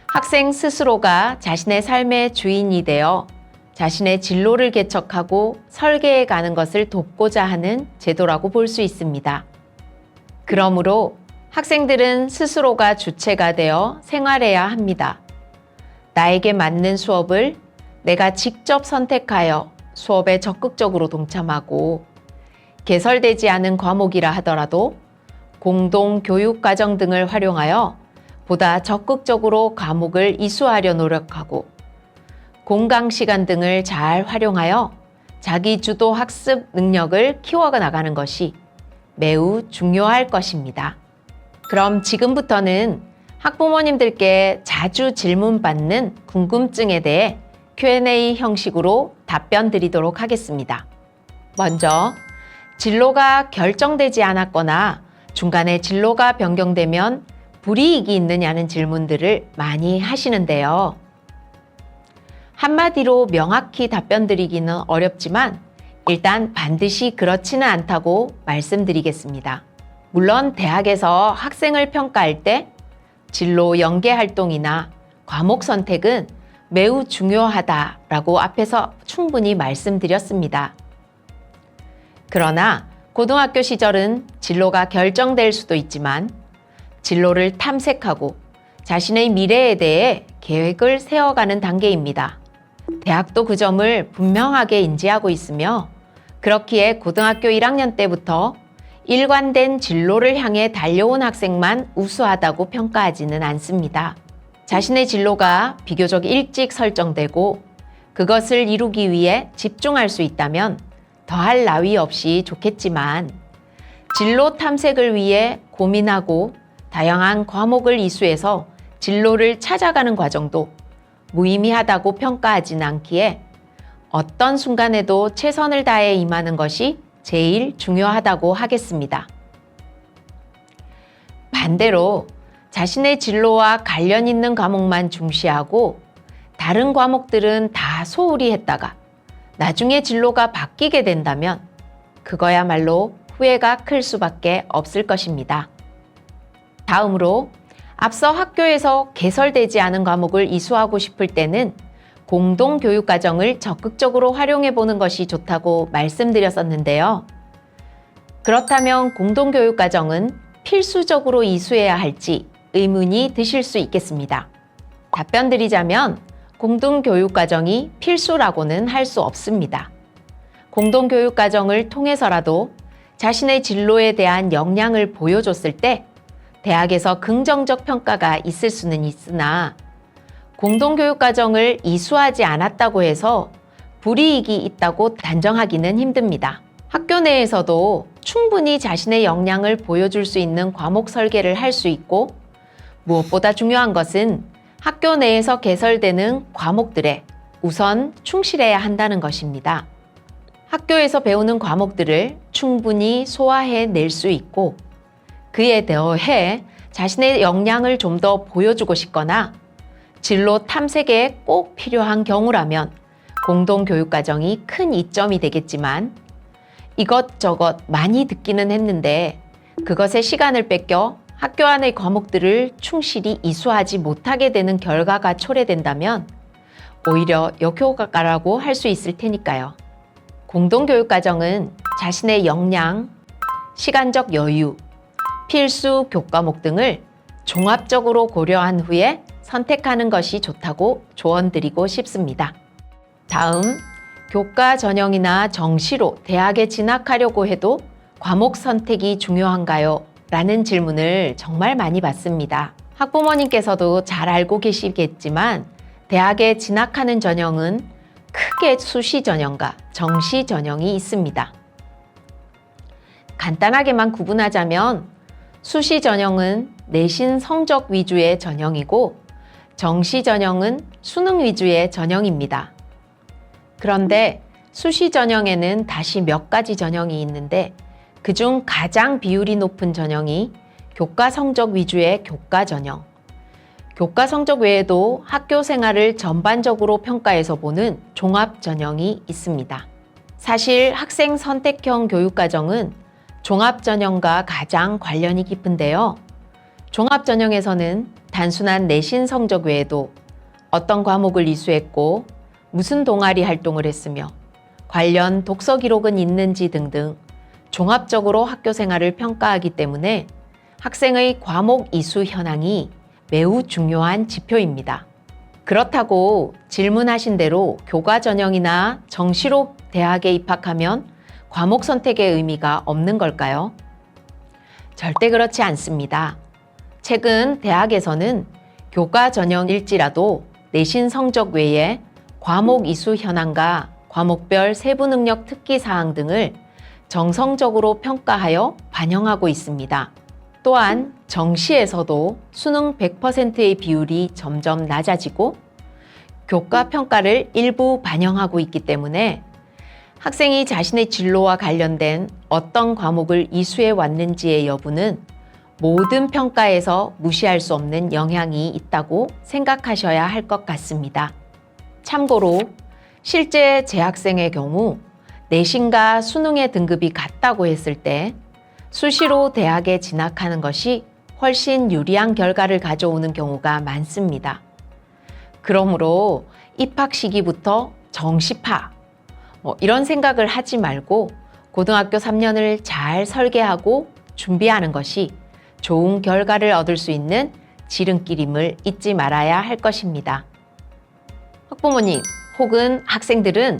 Speaker 10: 학생 스스로가 자신의 삶의 주인이 되어 자신의 진로를 개척하고 설계해 가는 것을 돕고자 하는 제도라고 볼 수 있습니다. 그러므로 학생들은 스스로가 주체가 되어 생활해야 합니다. 나에게 맞는 수업을 내가 직접 선택하여 수업에 적극적으로 동참하고 개설되지 않은 과목이라 하더라도 공동교육과정 등을 활용하여 보다 적극적으로 과목을 이수하려 노력하고 공강시간 등을 잘 활용하여 자기주도 학습 능력을 키워나가는 것이 매우 중요할 것입니다. 그럼 지금부터는 학부모님들께 자주 질문받는 궁금증에 대해 Q&A 형식으로 답변 드리도록 하겠습니다. 먼저, 진로가 결정되지 않았거나 중간에 진로가 변경되면 불이익이 있느냐는 질문들을 많이 하시는데요. 한마디로 명확히 답변 드리기는 어렵지만 일단 반드시 그렇지는 않다고 말씀드리겠습니다. 물론 대학에서 학생을 평가할 때 진로 연계 활동이나 과목 선택은 매우 중요하다라고 앞에서 충분히 말씀드렸습니다. 그러나 고등학교 시절은 진로가 결정될 수도 있지만 진로를 탐색하고 자신의 미래에 대해 계획을 세워가는 단계입니다. 대학도 그 점을 분명하게 인지하고 있으며 그렇기에 고등학교 1학년 때부터 일관된 진로를 향해 달려온 학생만 우수하다고 평가하지는 않습니다. 자신의 진로가 비교적 일찍 설정되고 그것을 이루기 위해 집중할 수 있다면 더할 나위 없이 좋겠지만 진로 탐색을 위해 고민하고 다양한 과목을 이수해서 진로를 찾아가는 과정도 무의미하다고 평가하지는 않기에 어떤 순간에도 최선을 다해 임하는 것이 제일 중요하다고 하겠습니다. 반대로 자신의 진로와 관련 있는 과목만 중시하고 다른 과목들은 다 소홀히 했다가 나중에 진로가 바뀌게 된다면 그거야말로 후회가 클 수밖에 없을 것입니다. 다음으로 앞서 학교에서 개설되지 않은 과목을 이수하고 싶을 때는 공동교육과정을 적극적으로 활용해 보는 것이 좋다고 말씀드렸었는데요. 그렇다면 공동교육과정은 필수적으로 이수해야 할지 의문이 드실 수 있겠습니다. 답변 드리자면 공동교육과정이 필수라고는 할 수 없습니다. 공동교육과정을 통해서라도 자신의 진로에 대한 역량을 보여줬을 때 대학에서 긍정적 평가가 있을 수는 있으나 공동교육과정을 이수하지 않았다고 해서 불이익이 있다고 단정하기는 힘듭니다. 학교 내에서도 충분히 자신의 역량을 보여줄 수 있는 과목 설계를 할 수 있고 무엇보다 중요한 것은 학교 내에서 개설되는 과목들에 우선 충실해야 한다는 것입니다. 학교에서 배우는 과목들을 충분히 소화해낼 수 있고 그에 더해 자신의 역량을 좀 더 보여주고 싶거나 진로 탐색에 꼭 필요한 경우라면 공동교육과정이 큰 이점이 되겠지만 이것저것 많이 듣기는 했는데 그것에 시간을 뺏겨 학교 안의 과목들을 충실히 이수하지 못하게 되는 결과가 초래된다면 오히려 역효과라고 할 수 있을 테니까요. 공동교육과정은 자신의 역량, 시간적 여유, 필수 교과목 등을 종합적으로 고려한 후에 선택하는 것이 좋다고 조언드리고 싶습니다. 다음, 교과 전형이나 정시로 대학에 진학하려고 해도 과목 선택이 중요한가요? 라는 질문을 정말 많이 받습니다. 학부모님께서도 잘 알고 계시겠지만 대학에 진학하는 전형은 크게 수시 전형과 정시 전형이 있습니다. 간단하게만 구분하자면 수시 전형은 내신 성적 위주의 전형이고 정시 전형은 수능 위주의 전형입니다. 그런데 수시 전형에는 다시 몇 가지 전형이 있는데 그중 가장 비율이 높은 전형이 교과 성적 위주의 교과 전형. 교과 성적 외에도 학교 생활을 전반적으로 평가해서 보는 종합 전형이 있습니다. 사실 학생 선택형 교육과정은 종합 전형과 가장 관련이 깊은데요. 종합 전형에서는 단순한 내신 성적 외에도 어떤 과목을 이수했고 무슨 동아리 활동을 했으며 관련 독서 기록은 있는지 등등 종합적으로 학교 생활을 평가하기 때문에 학생의 과목 이수 현황이 매우 중요한 지표입니다. 그렇다고 질문하신 대로 교과 전형이나 정시로 대학에 입학하면 과목 선택의 의미가 없는 걸까요? 절대 그렇지 않습니다. 최근 대학에서는 교과 전형일지라도 내신 성적 외에 과목 이수 현황과 과목별 세부 능력 특기 사항 등을 정성적으로 평가하여 반영하고 있습니다. 또한 정시에서도 수능 100%의 비율이 점점 낮아지고 교과 평가를 일부 반영하고 있기 때문에 학생이 자신의 진로와 관련된 어떤 과목을 이수해 왔는지의 여부는 모든 평가에서 무시할 수 없는 영향이 있다고 생각하셔야 할 것 같습니다. 참고로 실제 재학생의 경우 내신과 수능의 등급이 같다고 했을 때 수시로 대학에 진학하는 것이 훨씬 유리한 결과를 가져오는 경우가 많습니다. 그러므로 입학 시기부터 정시파 이런 생각을 하지 말고 고등학교 3년을 잘 설계하고 준비하는 것이 좋은 결과를 얻을 수 있는 지름길임을 잊지 말아야 할 것입니다. 학부모님 혹은 학생들은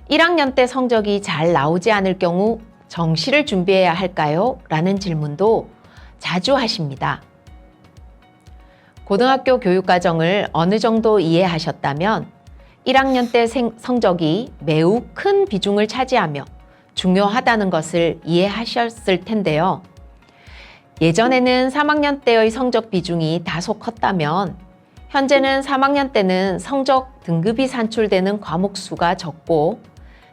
Speaker 10: 1학년 때 성적이 잘 나오지 않을 경우 정시를 준비해야 할까요? 라는 질문도 자주 하십니다. 고등학교 교육과정을 어느 정도 이해하셨다면 1학년 때 성적이 매우 큰 비중을 차지하며 중요하다는 것을 이해하셨을 텐데요. 예전에는 3학년 때의 성적 비중이 다소 컸다면 현재는 3학년 때는 성적 등급이 산출되는 과목 수가 적고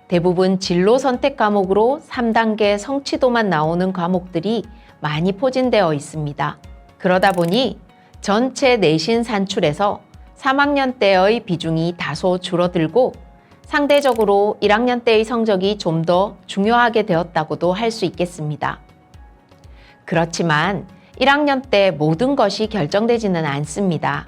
Speaker 10: 대부분 진로 선택 과목으로 3단계 성취도만 나오는 과목들이 많이 포진되어 있습니다. 그러다 보니 전체 내신 산출에서 3학년 때의 비중이 다소 줄어들고 상대적으로 1학년 때의 성적이 좀 더 중요하게 되었다고도 할 수 있겠습니다. 그렇지만 1학년 때 모든 것이 결정되지는 않습니다.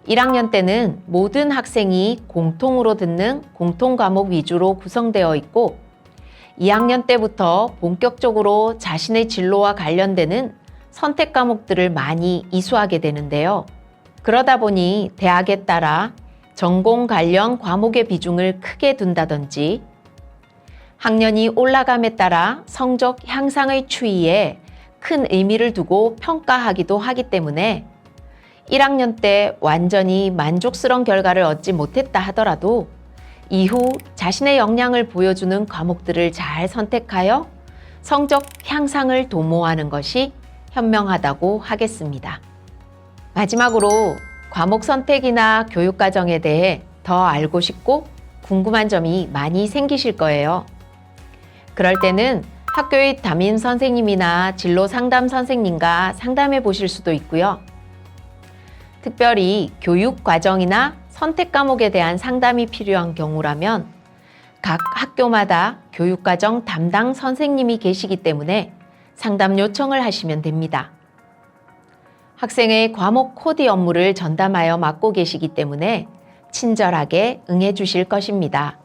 Speaker 10: 1학년 때는 모든 학생이 공통으로 듣는 공통 과목 위주로 구성되어 있고 2학년 때부터 본격적으로 자신의 진로와 관련되는 선택 과목들을 많이 이수하게 되는데요. 그러다 보니 대학에 따라 전공 관련 과목의 비중을 크게 둔다든지 학년이 올라감에 따라 성적 향상의 추이에 큰 의미를 두고 평가하기도 하기 때문에 1학년 때 완전히 만족스러운 결과를 얻지 못했다 하더라도 이후 자신의 역량을 보여주는 과목들을 잘 선택하여 성적 향상을 도모하는 것이 현명하다고 하겠습니다. 마지막으로 과목 선택이나 교육과정에 대해 더 알고 싶고 궁금한 점이 많이 생기실 거예요. 그럴 때는 학교의 담임 선생님이나 진로 상담 선생님과 상담해 보실 수도 있고요. 특별히 교육 과정이나 선택 과목에 대한 상담이 필요한 경우라면 각 학교마다 교육과정 담당 선생님이 계시기 때문에 상담 요청을 하시면 됩니다. 학생의 과목 코디 업무를 전담하여 맡고 계시기 때문에 친절하게 응해 주실 것입니다.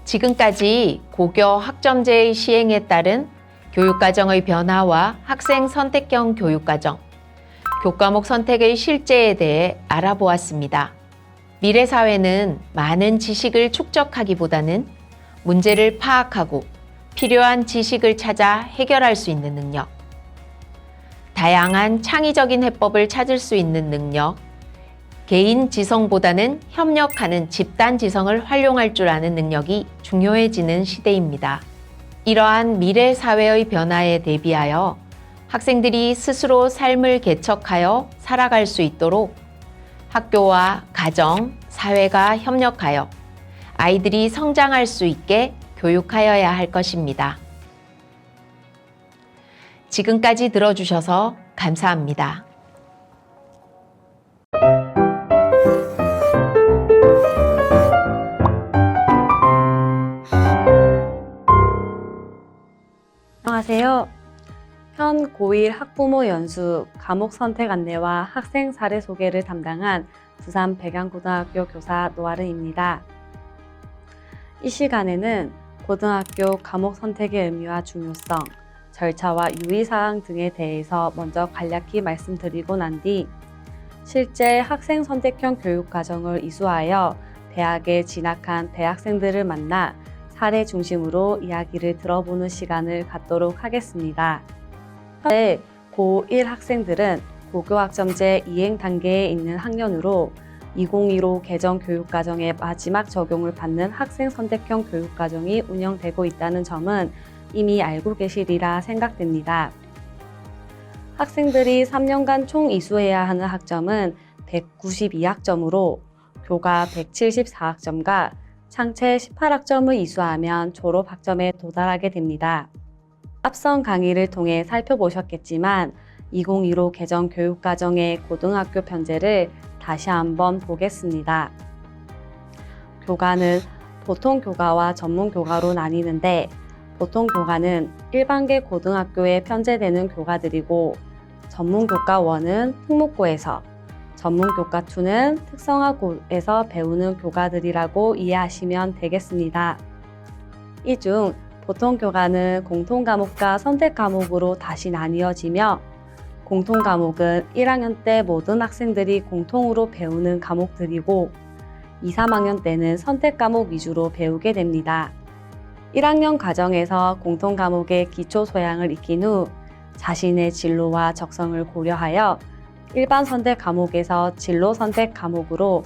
Speaker 10: 지금까지 고교 학점제의 시행에 따른 교육과정의 변화와 학생 선택형 교육과정, 교과목 선택의 실제에 대해 알아보았습니다. 미래 사회는 많은 지식을 축적하기보다는 문제를 파악하고 필요한 지식을 찾아 해결할 수 있는 능력, 다양한 창의적인 해법을 찾을 수 있는 능력, 개인 지성보다는 협력하는 집단 지성을 활용할 줄 아는 능력이 중요해지는 시대입니다. 이러한 미래 사회의 변화에 대비하여 학생들이 스스로 삶을 개척하여 살아갈 수 있도록 학교와 가정, 사회가 협력하여 아이들이 성장할 수 있게 교육하여야 할 것입니다. 지금까지 들어주셔서 감사합니다.
Speaker 11: 안녕하세요. 현 고1 학부모 연수 과목 선택 안내와 학생 사례 소개를 담당한 부산 백양고등학교 교사 노아르입니다. 이 시간에는 고등학교 과목 선택의 의미와 중요성, 절차와 유의사항 등에 대해서 먼저 간략히 말씀드리고 난 뒤 실제 학생 선택형 교육과정을 이수하여 대학에 진학한 대학생들을 만나 사례 중심으로 이야기를 들어보는 시간을 갖도록 하겠습니다. 현재 고1 학생들은 고교학점제 이행 단계에 있는 학년으로 2015 개정 교육과정의 마지막 적용을 받는 학생 선택형 교육과정이 운영되고 있다는 점은 이미 알고 계시리라 생각됩니다. 학생들이 3년간 총 이수해야 하는 학점은 192학점으로 교과 174학점과 창체 18학점을 이수하면 졸업학점에 도달하게 됩니다. 앞선 강의를 통해 살펴보셨겠지만 2015 개정 교육과정의 고등학교 편제를 다시 한번 보겠습니다. 교과는 보통 교과와 전문 교과로 나뉘는데 보통 교과는 일반계 고등학교에 편제되는 교과들이고 전문 교과 1은 특목고에서 전문 교과 2는 특성화고에서 배우는 교과들이라고 이해하시면 되겠습니다. 이 중 보통 교과는 공통 과목과 선택 과목으로 다시 나뉘어지며 공통 과목은 1학년 때 모든 학생들이 공통으로 배우는 과목들이고 2, 3학년 때는 선택 과목 위주로 배우게 됩니다. 1학년 과정에서 공통 과목의 기초 소양을 익힌 후 자신의 진로와 적성을 고려하여 일반 선택 과목에서 진로 선택 과목으로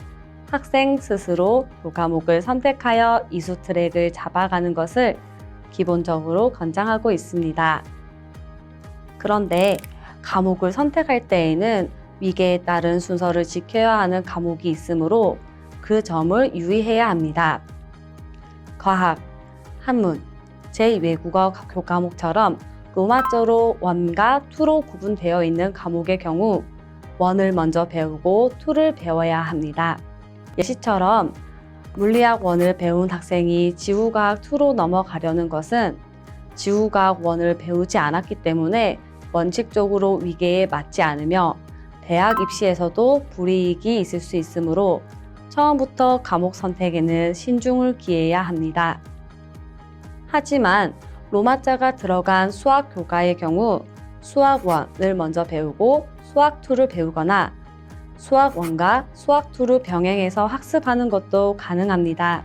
Speaker 11: 학생 스스로 교과목을 선택하여 이수 트랙을 잡아가는 것을 기본적으로 권장하고 있습니다. 그런데 과목을 선택할 때에는 위계에 따른 순서를 지켜야 하는 과목이 있으므로 그 점을 유의해야 합니다. 과학, 한문, 제2외국어 교과목처럼 로마자로 1과 2로 구분되어 있는 과목의 경우 1을 먼저 배우고 2를 배워야 합니다. 예시처럼 물리학 1을 배운 학생이 지구과학 2로 넘어가려는 것은 지구과학 1을 배우지 않았기 때문에 원칙적으로 위계에 맞지 않으며 대학 입시에서도 불이익이 있을 수 있으므로 처음부터 과목 선택에는 신중을 기해야 합니다. 하지만 로마자가 들어간 수학 교과의 경우 수학 1을 먼저 배우고 수학 2를 배우거나 수학 1과 수학 2를 병행해서 학습하는 것도 가능합니다.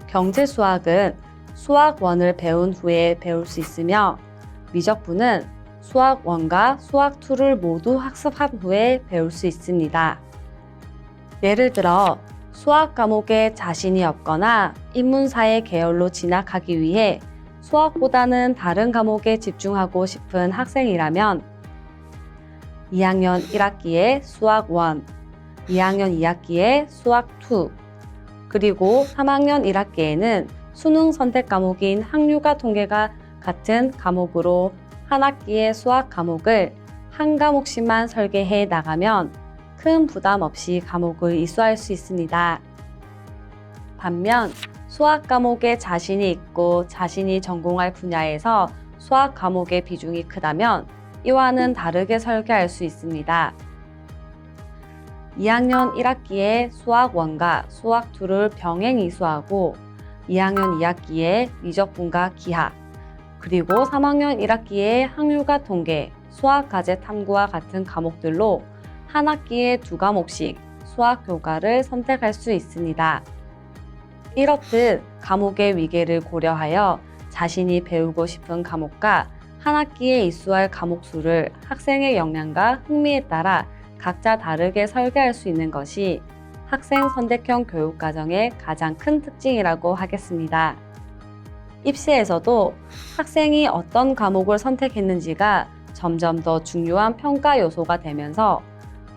Speaker 11: 경제 수학은 수학 1을 배운 후에 배울 수 있으며 미적분은 수학 1과 수학 2를 모두 학습한 후에 배울 수 있습니다. 예를 들어 수학 과목에 자신이 없거나 인문사의 계열로 진학하기 위해 수학보다는 다른 과목에 집중하고 싶은 학생이라면 2학년 1학기에 수학 1, 2학년 2학기에 수학 2, 그리고 3학년 1학기에는 수능 선택 과목인 학류과 통계가 같은 과목으로 한 학기의 수학 과목을 한 과목씩만 설계해 나가면 큰 부담 없이 과목을 이수할 수 있습니다. 반면 수학 과목에 자신이 있고 자신이 전공할 분야에서 수학 과목의 비중이 크다면 이와는 다르게 설계할 수 있습니다. 2학년 1학기에 수학 1과 수학 2를 병행 이수하고 2학년 2학기에 미적분과 기하, 그리고 3학년 1학기에 학류과 통계, 수학 과제 탐구와 같은 과목들로 한 학기에 2과목씩 수학 교과를 선택할 수 있습니다. 이렇듯 과목의 위계를 고려하여 자신이 배우고 싶은 과목과 한 학기에 이수할 과목 수를 학생의 역량과 흥미에 따라 각자 다르게 설계할 수 있는 것이 학생 선택형 교육과정의 가장 큰 특징이라고 하겠습니다. 입시에서도 학생이 어떤 과목을 선택했는지가 점점 더 중요한 평가 요소가 되면서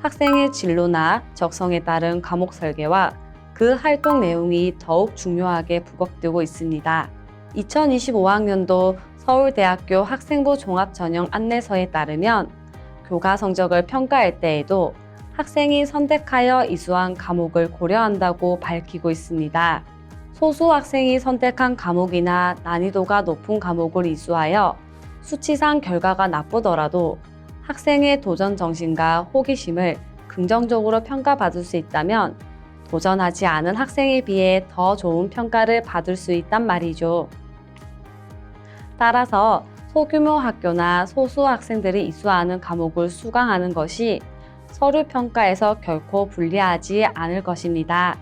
Speaker 11: 학생의 진로나 적성에 따른 과목 설계와 그 활동 내용이 더욱 중요하게 부각되고 있습니다. 2025학년도 서울대학교 학생부 종합전형 안내서에 따르면 교과 성적을 평가할 때에도 학생이 선택하여 이수한 과목을 고려한다고 밝히고 있습니다. 소수 학생이 선택한 과목이나 난이도가 높은 과목을 이수하여 수치상 결과가 나쁘더라도 학생의 도전 정신과 호기심을 긍정적으로 평가받을 수 있다면 도전하지 않은 학생에 비해 더 좋은 평가를 받을 수 있단 말이죠. 따라서 소규모 학교나 소수 학생들이 이수하는 과목을 수강하는 것이 서류 평가에서 결코 불리하지 않을 것입니다.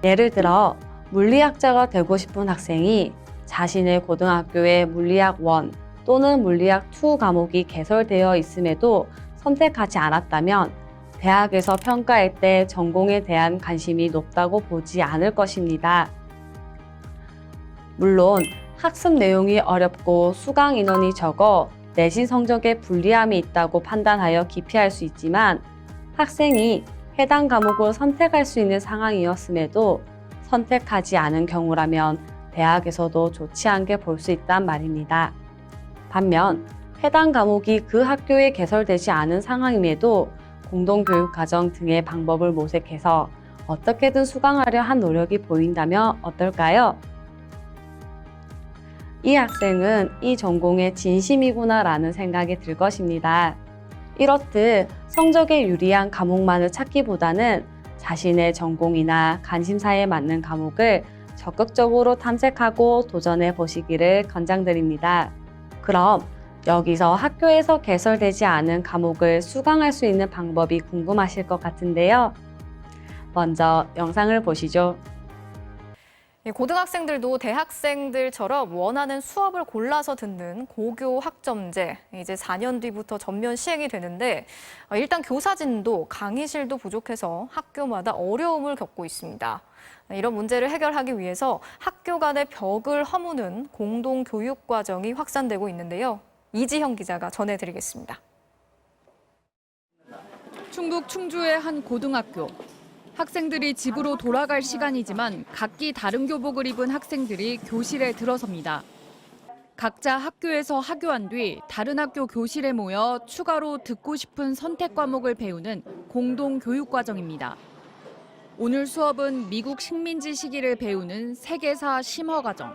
Speaker 11: 예를 들어 물리학자가 되고 싶은 학생이 자신의 고등학교에 물리학 1 또는 물리학 2 과목이 개설되어 있음에도 선택하지 않았다면 대학에서 평가할 때 전공에 대한 관심이 높다고 보지 않을 것입니다. 물론 학습 내용이 어렵고 수강 인원이 적어 내신 성적에 불리함이 있다고 판단하여 기피할 수 있지만 학생이 해당 과목을 선택할 수 있는 상황이었음에도 선택하지 않은 경우라면 대학에서도 좋지 않게 볼 수 있단 말입니다. 반면 해당 과목이 그 학교에 개설되지 않은 상황임에도 공동교육과정 등의 방법을 모색해서 어떻게든 수강하려 한 노력이 보인다면 어떨까요? 이 학생은 이 전공에 진심이구나 라는 생각이 들 것입니다. 이렇듯 성적에 유리한 과목만을 찾기보다는 자신의 전공이나 관심사에 맞는 과목을 적극적으로 탐색하고 도전해 보시기를 권장드립니다. 그럼 여기서 학교에서 개설되지 않은 과목을 수강할 수 있는 방법이 궁금하실 것 같은데요. 먼저 영상을 보시죠.
Speaker 12: 고등학생들도 대학생들처럼 원하는 수업을 골라서 듣는 고교 학점제, 이제 4년 뒤부터 전면 시행이 되는데 일단 교사진도 강의실도 부족해서 학교마다 어려움을 겪고 있습니다. 이런 문제를 해결하기 위해서 학교 간의 벽을 허무는 공동교육과정이 확산되고 있는데요. 이지형 기자가 전해드리겠습니다.
Speaker 13: 충북 충주의 한 고등학교. 학생들이 집으로 돌아갈 시간이지만 각기 다른 교복을 입은 학생들이 교실에 들어섭니다. 각자 학교에서 하교한 뒤 다른 학교 교실에 모여 추가로 듣고 싶은 선택 과목을 배우는 공동교육과정입니다. 오늘 수업은 미국 식민지 시기를 배우는 세계사 심화과정.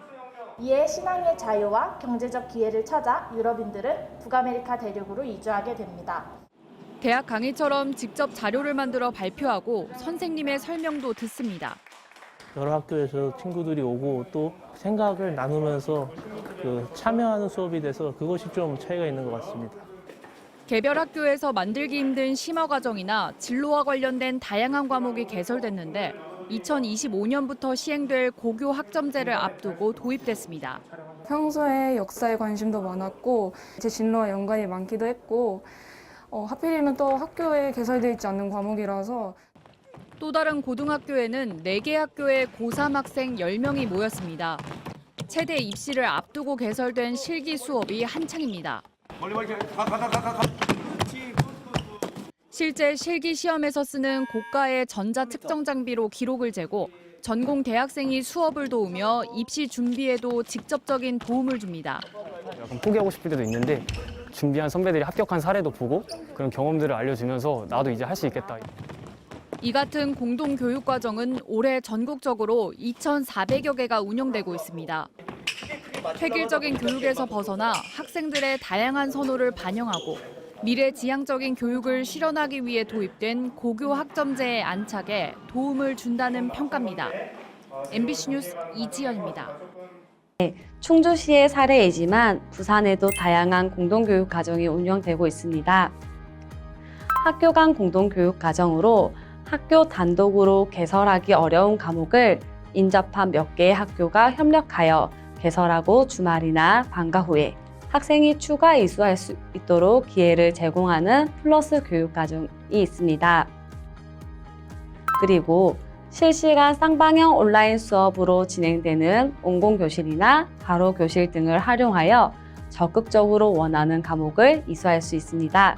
Speaker 14: 이에 신앙의 자유와 경제적 기회를 찾아 유럽인들은 북아메리카 대륙으로 이주하게 됩니다.
Speaker 13: 대학 강의처럼 직접 자료를 만들어 발표하고 선생님의 설명도 듣습니다.
Speaker 15: 여러 학교에서 친구들이 오고 또 생각을 나누면서 참여하는 수업이 돼서 그것이 좀 차이가 있는 것 같습니다.
Speaker 13: 개별 학교에서 만들기 힘든 심화 과정이나 진로와 관련된 다양한 과목이 개설됐는데 2025년부터 시행될 고교 학점제를 앞두고 도입됐습니다.
Speaker 16: 평소에 역사에 관심도 많았고 제 진로와 연관이 많기도 했고 하필이면 또 학교에 개설되어 있지 않는 과목이라서
Speaker 13: 또 다른 고등학교에는 4개 학교의 고3 학생 10명이 모였습니다. 체대 입시를 앞두고 개설된 실기 수업이 한창입니다. 실제 실기 시험에서 쓰는 고가의 전자 측정 장비로 기록을 재고 전공 대학생이 수업을 도우며 입시 준비에도 직접적인 도움을 줍니다.
Speaker 6: 약간 포기하고 싶을 때도 있는데 준비한 선배들이 합격한 사례도 보고 그런 경험들을 알려주면서 나도 이제 할 수 있겠다.
Speaker 13: 이 같은 공동교육과정은 올해 전국적으로 2,400여 개가 운영되고 있습니다. 획일적인 교육에서 벗어나 학생들의 다양한 선호를 반영하고 미래지향적인 교육을 실현하기 위해 도입된 고교 학점제의 안착에 도움을 준다는 평가입니다. MBC 뉴스 이지연입니다.
Speaker 11: 충주시의 사례이지만 부산에도 다양한 공동교육 과정이 운영되고 있습니다. 학교 간 공동교육 과정으로 학교 단독으로 개설하기 어려운 과목을 인접한 몇 개의 학교가 협력하여 개설하고 주말이나 방과 후에 학생이 추가 이수할 수 있도록 기회를 제공하는 플러스 교육 과정이 있습니다. 그리고 실시간 쌍방향 온라인 수업으로 진행되는 온공교실이나 바로교실 등을 활용하여 적극적으로 원하는 과목을 이수할 수 있습니다.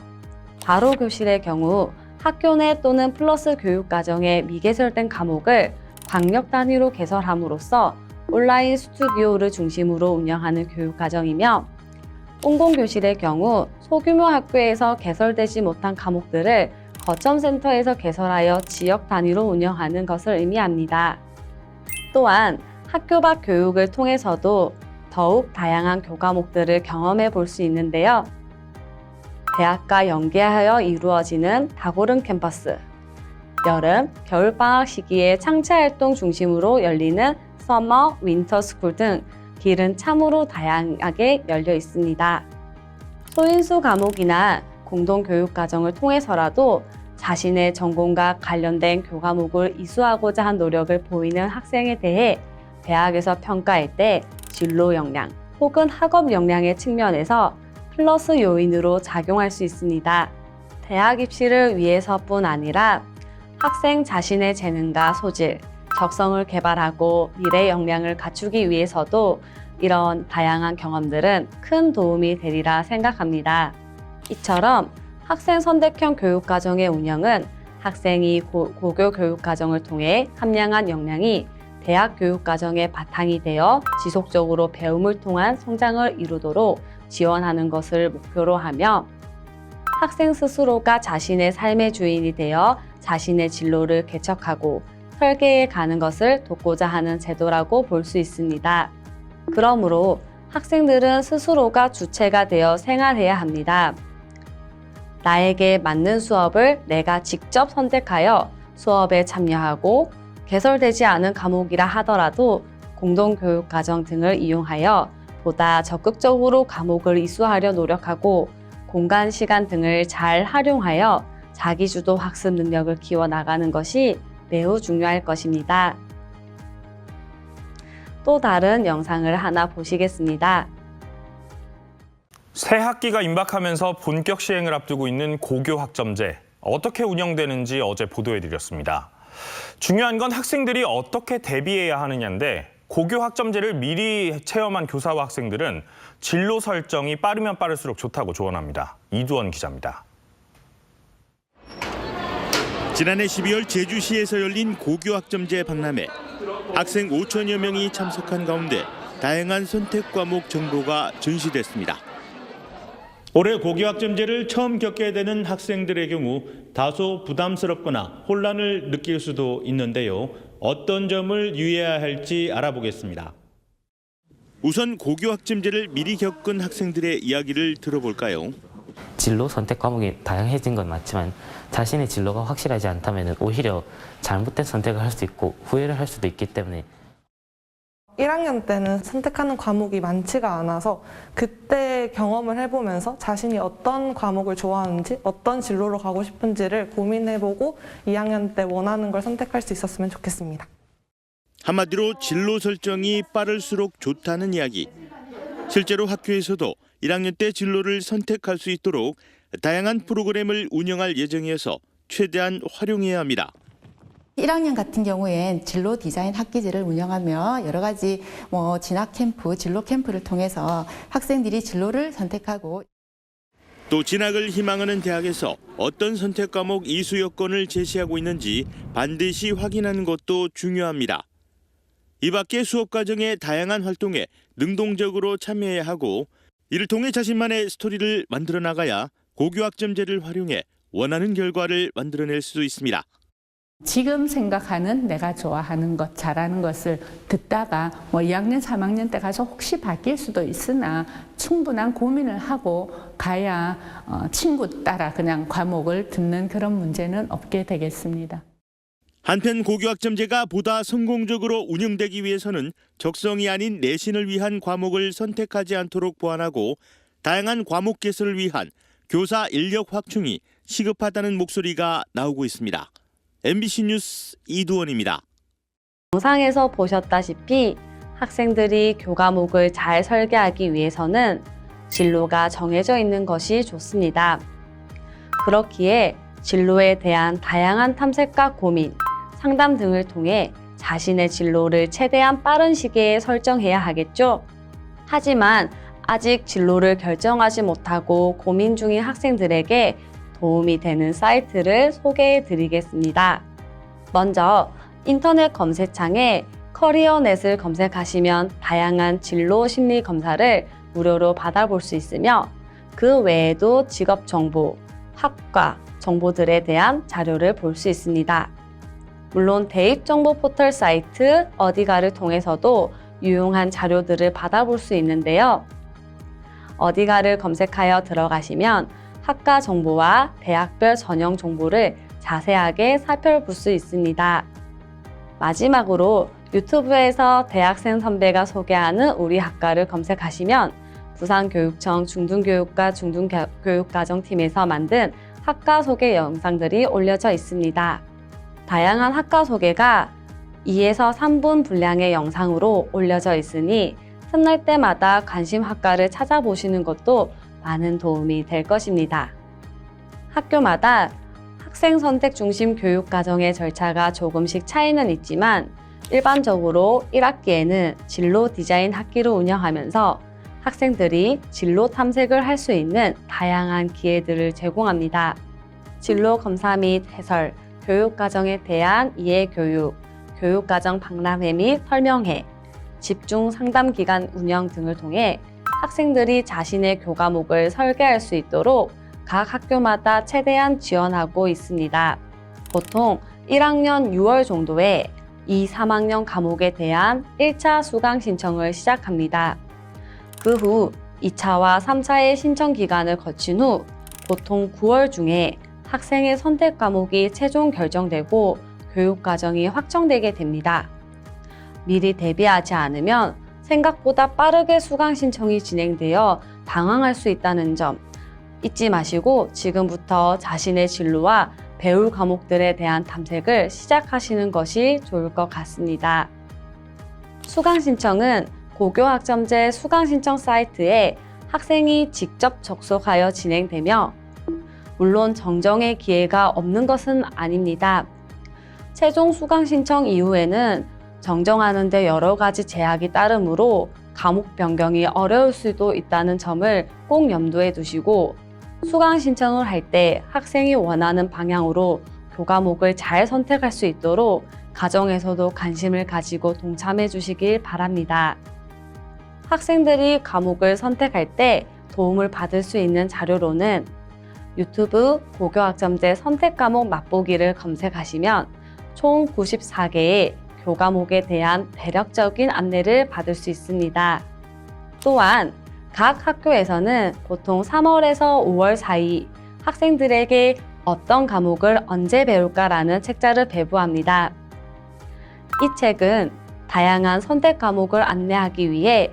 Speaker 11: 바로교실의 경우 학교 내 또는 플러스 교육과정에 미개설된 과목을 광역 단위로 개설함으로써 온라인 스튜디오를 중심으로 운영하는 교육과정이며 온공교실의 경우 소규모 학교에서 개설되지 못한 과목들을 거점센터에서 개설하여 지역 단위로 운영하는 것을 의미합니다. 또한 학교 밖 교육을 통해서도 더욱 다양한 교과목들을 경험해 볼 수 있는데요. 대학과 연계하여 이루어지는 다고른 캠퍼스, 여름, 겨울방학 시기에 창체활동 중심으로 열리는 서머, 윈터 스쿨 등 길은 참으로 다양하게 열려 있습니다. 소인수 과목이나 공동교육과정을 통해서라도 자신의 전공과 관련된 교과목을 이수하고자 한 노력을 보이는 학생에 대해 대학에서 평가할 때 진로 역량 혹은 학업 역량의 측면에서 플러스 요인으로 작용할 수 있습니다. 대학 입시를 위해서뿐 아니라 학생 자신의 재능과 소질, 적성을 개발하고 미래 역량을 갖추기 위해서도 이런 다양한 경험들은 큰 도움이 되리라 생각합니다. 이처럼 학생 선택형 교육과정의 운영은 학생이 고교 교육과정을 통해 함량한 역량이 대학 교육과정의 바탕이 되어 지속적으로 배움을 통한 성장을 이루도록 지원하는 것을 목표로 하며 학생 스스로가 자신의 삶의 주인이 되어 자신의 진로를 개척하고 설계해 가는 것을 돕고자 하는 제도라고 볼 수 있습니다. 그러므로 학생들은 스스로가 주체가 되어 생활해야 합니다. 나에게 맞는 수업을 내가 직접 선택하여 수업에 참여하고 개설되지 않은 과목이라 하더라도 공동교육과정 등을 이용하여 보다 적극적으로 과목을 이수하려 노력하고 공간, 시간 등을 잘 활용하여 자기주도 학습 능력을 키워나가는 것이 매우 중요할 것입니다. 또 다른 영상을 하나 보시겠습니다.
Speaker 17: 새 학기가 임박하면서 본격 시행을 앞두고 있는 고교 학점제, 어떻게 운영되는지 어제 보도해드렸습니다. 중요한 건 학생들이 어떻게 대비해야 하느냐인데 고교 학점제를 미리 체험한 교사와 학생들은 진로 설정이 빠르면 빠를수록 좋다고 조언합니다. 이두원 기자입니다.
Speaker 18: 지난해 12월 제주시에서 열린 고교 학점제 박람회. 학생 5천여 명이 참석한 가운데 다양한 선택 과목 정보가 전시됐습니다. 올해 고교 학점제를 처음 겪게 되는 학생들의 경우 다소 부담스럽거나 혼란을 느낄 수도 있는데요. 어떤 점을 유의해야 할지 알아보겠습니다. 우선 고교 학점제를 미리 겪은 학생들의 이야기를 들어볼까요?
Speaker 19: 진로 선택 과목이 다양해진 건 맞지만 자신의 진로가 확실하지 않다면 오히려 잘못된 선택을 할 수 있고 후회를 할 수도 있기 때문에
Speaker 20: 1학년 때는 선택하는 과목이 많지가 않아서 그때 경험을 해보면서 자신이 어떤 과목을 좋아하는지 어떤 진로로 가고 싶은지를 고민해보고 2학년 때 원하는 걸 선택할 수 있었으면 좋겠습니다.
Speaker 18: 한마디로 진로 설정이 빠를수록 좋다는 이야기. 실제로 학교에서도 1학년 때 진로를 선택할 수 있도록 다양한 프로그램을 운영할 예정이어서 최대한 활용해야 합니다.
Speaker 21: 1학년 같은 경우엔 진로 디자인 학기제를 운영하며 여러 가지 진학 캠프, 진로 캠프를 통해서 학생들이 진로를 선택하고
Speaker 18: 또 진학을 희망하는 대학에서 어떤 선택 과목 이수 여건을 제시하고 있는지 반드시 확인하는 것도 중요합니다. 이 밖에 수업 과정의 다양한 활동에 능동적으로 참여해야 하고 이를 통해 자신만의 스토리를 만들어 나가야 고교 학점제를 활용해 원하는 결과를 만들어낼 수 있습니다.
Speaker 22: 지금 생각하는 내가 좋아하는 것, 잘하는 것을 듣다가 2학년, 3학년 때 가서 혹시 바뀔 수도 있으나 충분한 고민을 하고 가야 친구 따라 그냥 과목을 듣는 그런 문제는 없게 되겠습니다.
Speaker 18: 한편 고교 학점제가 보다 성공적으로 운영되기 위해서는 적성이 아닌 내신을 위한 과목을 선택하지 않도록 보완하고 다양한 과목 개설을 위한 교사 인력 확충이 시급하다는 목소리가 나오고 있습니다. MBC 뉴스 이두원입니다.
Speaker 11: 영상에서 보셨다시피 학생들이 교과목을 잘 설계하기 위해서는 진로가 정해져 있는 것이 좋습니다. 그렇기에 진로에 대한 다양한 탐색과 고민, 상담 등을 통해 자신의 진로를 최대한 빠른 시기에 설정해야 하겠죠. 하지만 아직 진로를 결정하지 못하고 고민 중인 학생들에게 도움이 되는 사이트를 소개해 드리겠습니다. 먼저 인터넷 검색창에 커리어넷을 검색하시면 다양한 진로 심리 검사를 무료로 받아볼 수 있으며 그 외에도 직업 정보, 학과 정보들에 대한 자료를 볼 수 있습니다. 물론 대입 정보 포털 사이트 어디가를 통해서도 유용한 자료들을 받아볼 수 있는데요. 어디가를 검색하여 들어가시면 학과 정보와 대학별 전형 정보를 자세하게 살펴볼 수 있습니다. 마지막으로 유튜브에서 대학생 선배가 소개하는 우리 학과를 검색하시면 부산교육청 중등교육과 중등교육과정팀에서 만든 학과 소개 영상들이 올려져 있습니다. 다양한 학과 소개가 2에서 3분 분량의 영상으로 올려져 있으니 틈날 때마다 관심 학과를 찾아보시는 것도 많은 도움이 될 것입니다. 학교마다 학생 선택 중심 교육 과정의 절차가 조금씩 차이는 있지만 일반적으로 1학기에는 진로 디자인 학기를 운영하면서 학생들이 진로 탐색을 할 수 있는 다양한 기회들을 제공합니다. 진로 검사 및 해설, 교육 과정에 대한 이해 교육, 교육 과정 박람회 및 설명회, 집중 상담 기간 운영 등을 통해 학생들이 자신의 교과목을 설계할 수 있도록 각 학교마다 최대한 지원하고 있습니다. 보통 1학년 6월 정도에 2, 3학년 과목에 대한 1차 수강 신청을 시작합니다. 그 후 2차와 3차의 신청 기간을 거친 후 보통 9월 중에 학생의 선택 과목이 최종 결정되고 교육 과정이 확정되게 됩니다. 미리 대비하지 않으면 생각보다 빠르게 수강 신청이 진행되어 당황할 수 있다는 점 잊지 마시고 지금부터 자신의 진로와 배울 과목들에 대한 탐색을 시작하시는 것이 좋을 것 같습니다. 수강 신청은 고교학점제 수강신청 사이트에 학생이 직접 접속하여 진행되며 물론 정정의 기회가 없는 것은 아닙니다. 최종 수강 신청 이후에는 정정하는 데 여러 가지 제약이 따르므로 과목 변경이 어려울 수도 있다는 점을 꼭 염두에 두시고 수강 신청을 할 때 학생이 원하는 방향으로 교과목을 잘 선택할 수 있도록 가정에서도 관심을 가지고 동참해 주시길 바랍니다. 학생들이 과목을 선택할 때 도움을 받을 수 있는 자료로는 유튜브 고교학점제 선택 과목 맛보기를 검색하시면 총 94개의 교과목에 대한 대략적인 안내를 받을 수 있습니다. 또한 각 학교에서는 보통 3월에서 5월 사이 학생들에게 어떤 과목을 언제 배울까라는 책자를 배부합니다. 이 책은 다양한 선택 과목을 안내하기 위해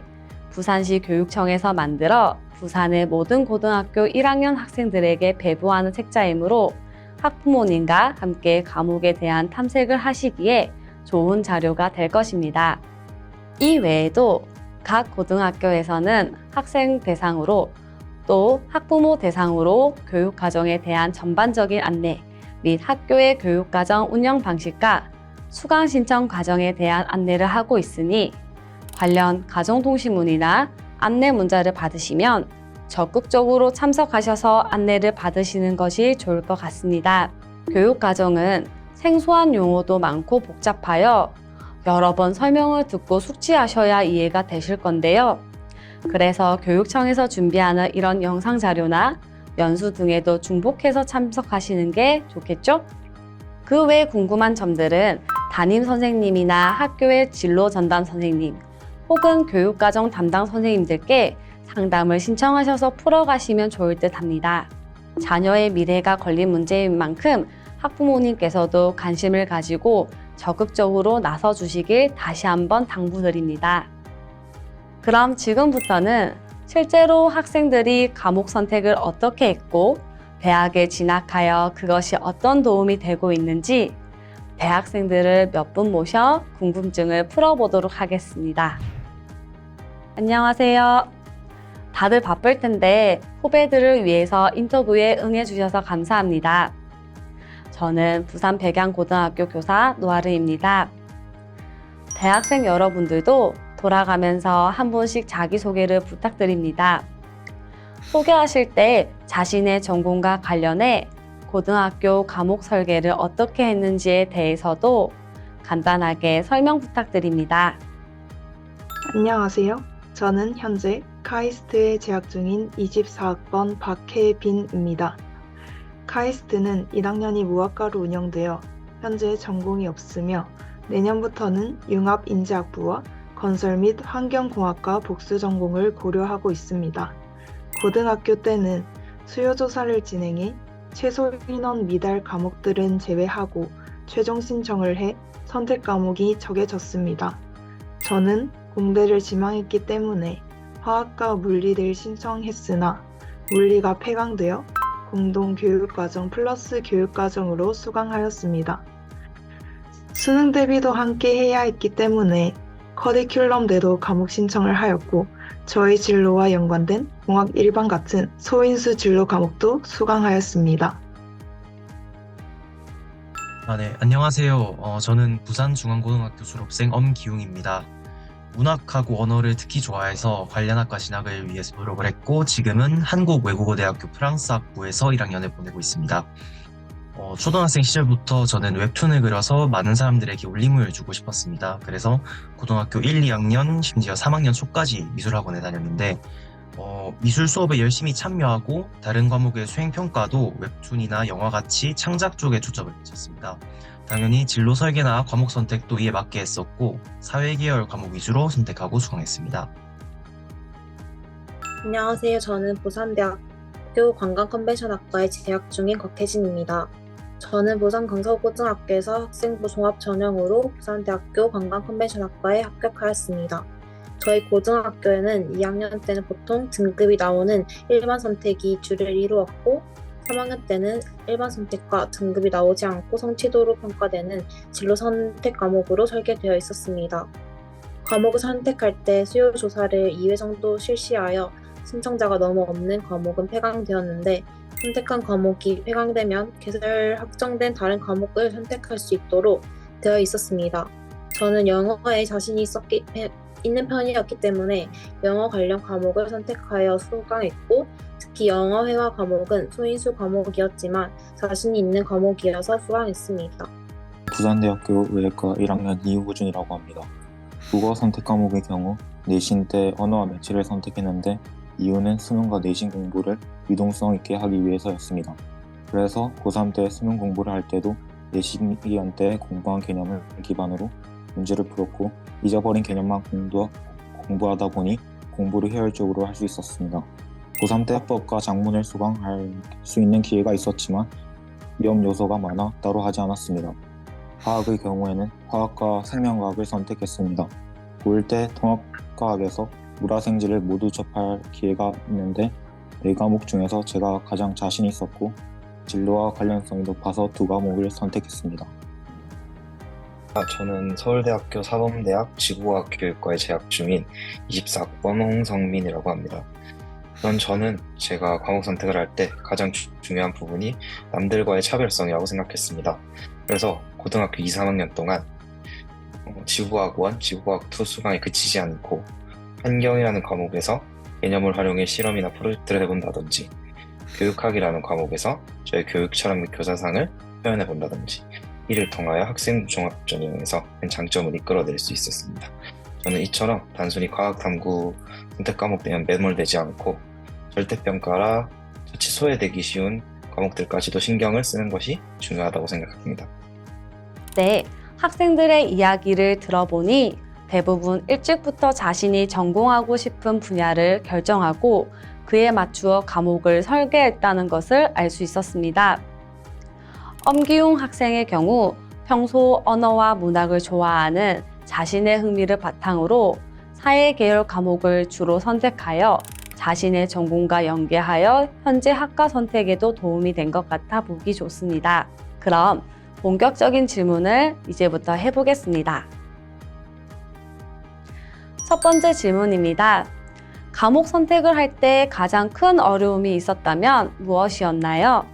Speaker 11: 부산시 교육청에서 만들어 부산의 모든 고등학교 1학년 학생들에게 배부하는 책자이므로 학부모님과 함께 과목에 대한 탐색을 하시기에 좋은 자료가 될 것입니다. 이 외에도 각 고등학교에서는 학생 대상으로 또 학부모 대상으로 교육과정에 대한 전반적인 안내 및 학교의 교육과정 운영 방식과 수강 신청 과정에 대한 안내를 하고 있으니 관련 가정통신문이나 안내 문자를 받으시면 적극적으로 참석하셔서 안내를 받으시는 것이 좋을 것 같습니다. 교육과정은 생소한 용어도 많고 복잡하여 여러 번 설명을 듣고 숙지하셔야 이해가 되실 건데요. 그래서 교육청에서 준비하는 이런 영상 자료나 연수 등에도 중복해서 참석하시는 게 좋겠죠? 그 외 궁금한 점들은 담임 선생님이나 학교의 진로 전담 선생님 혹은 교육과정 담당 선생님들께 상담을 신청하셔서 풀어가시면 좋을 듯 합니다. 자녀의 미래가 걸린 문제인 만큼 학부모님께서도 관심을 가지고 적극적으로 나서주시길 다시 한번 당부드립니다. 그럼 지금부터는 실제로 학생들이 과목 선택을 어떻게 했고 대학에 진학하여 그것이 어떤 도움이 되고 있는지 대학생들을 몇 분 모셔 궁금증을 풀어보도록 하겠습니다. 안녕하세요. 다들 바쁠 텐데 후배들을 위해서 인터뷰에 응해주셔서 감사합니다. 저는 부산 백양고등학교 교사 노아르입니다. 대학생 여러분들도 돌아가면서 한 분씩 자기소개를 부탁드립니다. 소개하실 때 자신의 전공과 관련해 고등학교 과목 설계를 어떻게 했는지에 대해서도 간단하게 설명 부탁드립니다.
Speaker 1: 안녕하세요. 저는 현재 카이스트에 재학 중인 24학번 박혜빈입니다. 카이스트는 1학년이 무학과로 운영되어 현재 전공이 없으며 내년부터는 융합인재학부와 건설 및 환경공학과 복수 전공을 고려하고 있습니다. 고등학교 때는 수요조사를 진행해 최소 인원 미달 과목들은 제외하고 최종 신청을 해 선택 과목이 정해졌습니다. 저는 공대를 지망했기 때문에 화학과 물리를 신청했으나 물리가 폐강되어 공동교육과정 플러스 교육과정으로 수강하였습니다. 수능 대비도 함께 해야 했기 때문에 커리큘럼대로 과목 신청을 하였고 저희 진로와 연관된 공학 일반 같은 소인수 진로 과목도 수강하였습니다.
Speaker 2: 네, 안녕하세요. 저는 부산중앙고등학교 졸업생 엄기웅입니다. 문학하고 언어를 특히 좋아해서 관련 학과 진학을 위해서 노력을 했고 지금은 한국외국어대학교 프랑스학부에서 1학년을 보내고 있습니다. 초등학생 시절부터 저는 웹툰을 그려서 많은 사람들에게 울림을 주고 싶었습니다. 그래서 고등학교 1, 2학년, 심지어 3학년 초까지 미술학원에 다녔는데 미술 수업에 열심히 참여하고 다른 과목의 수행평가도 웹툰이나 영화같이 창작 쪽에 초점을 맞췄습니다. 당연히 진로 설계나 과목 선택도 이에 맞게 했었고 사회계열 과목 위주로 선택하고 수강했습니다.
Speaker 3: 안녕하세요. 저는 부산대학교 관광컨벤션학과에 재학 중인 곽혜진입니다. 저는 부산 강서고등학교에서 학생부 종합 전형으로 부산대학교 관광컨벤션학과에 합격하였습니다. 저희 고등학교에는 2학년 때는 보통 등급이 나오는 일반 선택이 주를 이루었고 3학년 때는 일반 선택과 등급이 나오지 않고 성취도로 평가되는 진로 선택 과목으로 설계되어 있었습니다. 과목을 선택할 때 수요 조사를 2회 정도 실시하여 신청자가 너무 없는 과목은 폐강되었는데 선택한 과목이 폐강되면 개설 확정된 다른 과목을 선택할 수 있도록 되어 있었습니다. 저는 영어에 자신이 있는 편이었기 때문에 영어 관련 과목을 선택하여 수강했고 특히 영어 회화 과목은 소인수 과목이었지만 자신이 있는 과목이어서 수강했습니다.
Speaker 23: 부산대학교 외과 1학년 이우준이라고 합니다. 국어 선택 과목의 경우 내신 때 언어와 매체를 선택했는데 이유는 수능과 내신 공부를 유동성 있게 하기 위해서였습니다. 그래서 고3 때 수능 공부를 할 때도 내신 기간 때 공부한 개념을 기반으로 문제를 풀었고 잊어버린 개념만 공부하다 보니 공부를 효율적으로 할 수 있었습니다. 고3 때 합법과 작문을 수강할 수 있는 기회가 있었지만 위험 요소가 많아 따로 하지 않았습니다. 화학의 경우에는 화학과 생명과학을 선택했습니다. 고1 때 통합과학에서 물화생지를 모두 접할 기회가 있는데 4과목 중에서 제가 가장 자신 있었고 진로와 관련성이 높아서 2과목을 선택했습니다.
Speaker 24: 저는 서울대학교 사범대학 지구과학 교육과에 재학 중인 24학번 홍성민이라고 합니다. 우선 저는 제가 과목 선택을 할 때 가장 중요한 부분이 남들과의 차별성이라고 생각했습니다. 그래서 고등학교 2, 3학년 동안 지구과학 1, 지구과학 2 수강에 그치지 않고 환경이라는 과목에서 개념을 활용해 실험이나 프로젝트를 해본다든지 교육학이라는 과목에서 저의 교육 철학 및 교사상을 표현해본다든지 이를 통하여 학생부 종합 전형에서 장점을 이끌어낼 수 있었습니다. 저는 이처럼 단순히 과학 탐구 선택 과목에만 매몰되지 않고 절대평가라 자칫 소외되기 쉬운 과목들까지도 신경을 쓰는 것이 중요하다고 생각합니다.
Speaker 11: 네, 학생들의 이야기를 들어보니 대부분 일찍부터 자신이 전공하고 싶은 분야를 결정하고 그에 맞추어 과목을 설계했다는 것을 알 수 있었습니다. 엄기웅 학생의 경우 평소 언어와 문학을 좋아하는 자신의 흥미를 바탕으로 사회계열 과목을 주로 선택하여 자신의 전공과 연계하여 현재 학과 선택에도 도움이 된 것 같아 보기 좋습니다. 그럼 본격적인 질문을 이제부터 해보겠습니다. 첫 번째 질문입니다. 과목 선택을 할 때 가장 큰 어려움이 있었다면 무엇이었나요?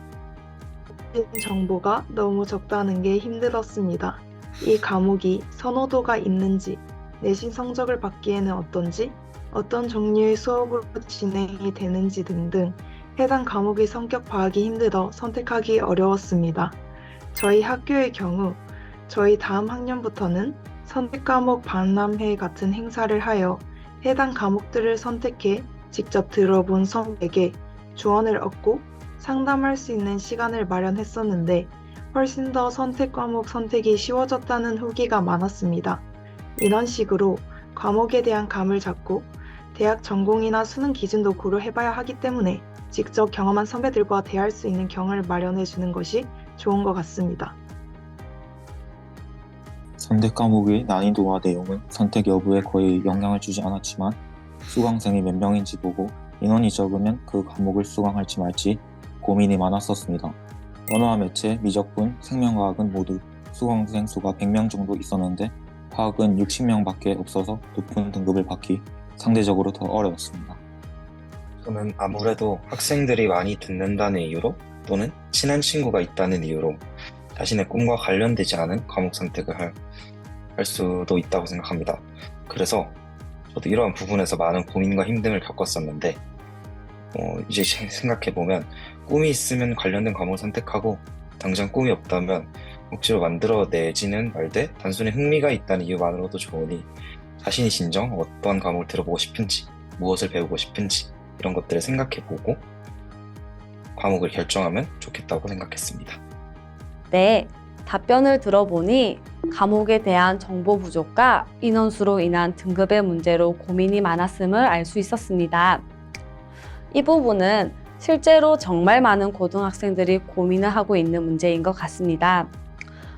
Speaker 1: 정보가 너무 적다는 게 힘들었습니다. 이 과목이 선호도가 있는지, 내신 성적을 받기에는 어떤지, 어떤 종류의 수업으로 진행이 되는지 등등 해당 과목의 성격 파악이 힘들어 선택하기 어려웠습니다. 저희 학교의 경우 저희 다음 학년부터는 선택 과목 박람회 같은 행사를 하여 해당 과목들을 선택해 직접 들어본 선배에게 조언을 얻고 상담할 수 있는 시간을 마련했었는데 훨씬 더 선택 과목 선택이 쉬워졌다는 후기가 많았습니다. 이런 식으로 과목에 대한 감을 잡고 대학 전공이나 수능 기준도 고려해봐야 하기 때문에 직접 경험한 선배들과 대할 수 있는 경을 마련해 주는 것이 좋은 것 같습니다.
Speaker 23: 선택 과목의 난이도와 내용은 선택 여부에 거의 영향을 주지 않았지만 수강생이 몇 명인지 보고 인원이 적으면 그 과목을 수강할지 말지 고민이 많았었습니다. 언어와 매체, 미적분, 생명과학은 모두 수강생 수가 100명 정도 있었는데 화학은 60명밖에 없어서 높은 등급을 받기 상대적으로 더 어려웠습니다.
Speaker 24: 저는 아무래도 학생들이 많이 듣는다는 이유로 또는 친한 친구가 있다는 이유로 자신의 꿈과 관련되지 않은 과목 선택을 할 수도 있다고 생각합니다. 그래서 저도 이러한 부분에서 많은 고민과 힘듦을 겪었었는데 이제 생각해보면 꿈이 있으면 관련된 과목을 선택하고 당장 꿈이 없다면 억지로 만들어내지는 말되 단순히 흥미가 있다는 이유만으로도 좋으니 자신이 진정 어떤 과목을 들어보고 싶은지 무엇을 배우고 싶은지 이런 것들을 생각해보고 과목을 결정하면 좋겠다고 생각했습니다.
Speaker 11: 네, 답변을 들어보니 과목에 대한 정보 부족과 인원수로 인한 등급의 문제로 고민이 많았음을 알 수 있었습니다. 이 부분은 실제로 정말 많은 고등학생들이 고민을 하고 있는 문제인 것 같습니다.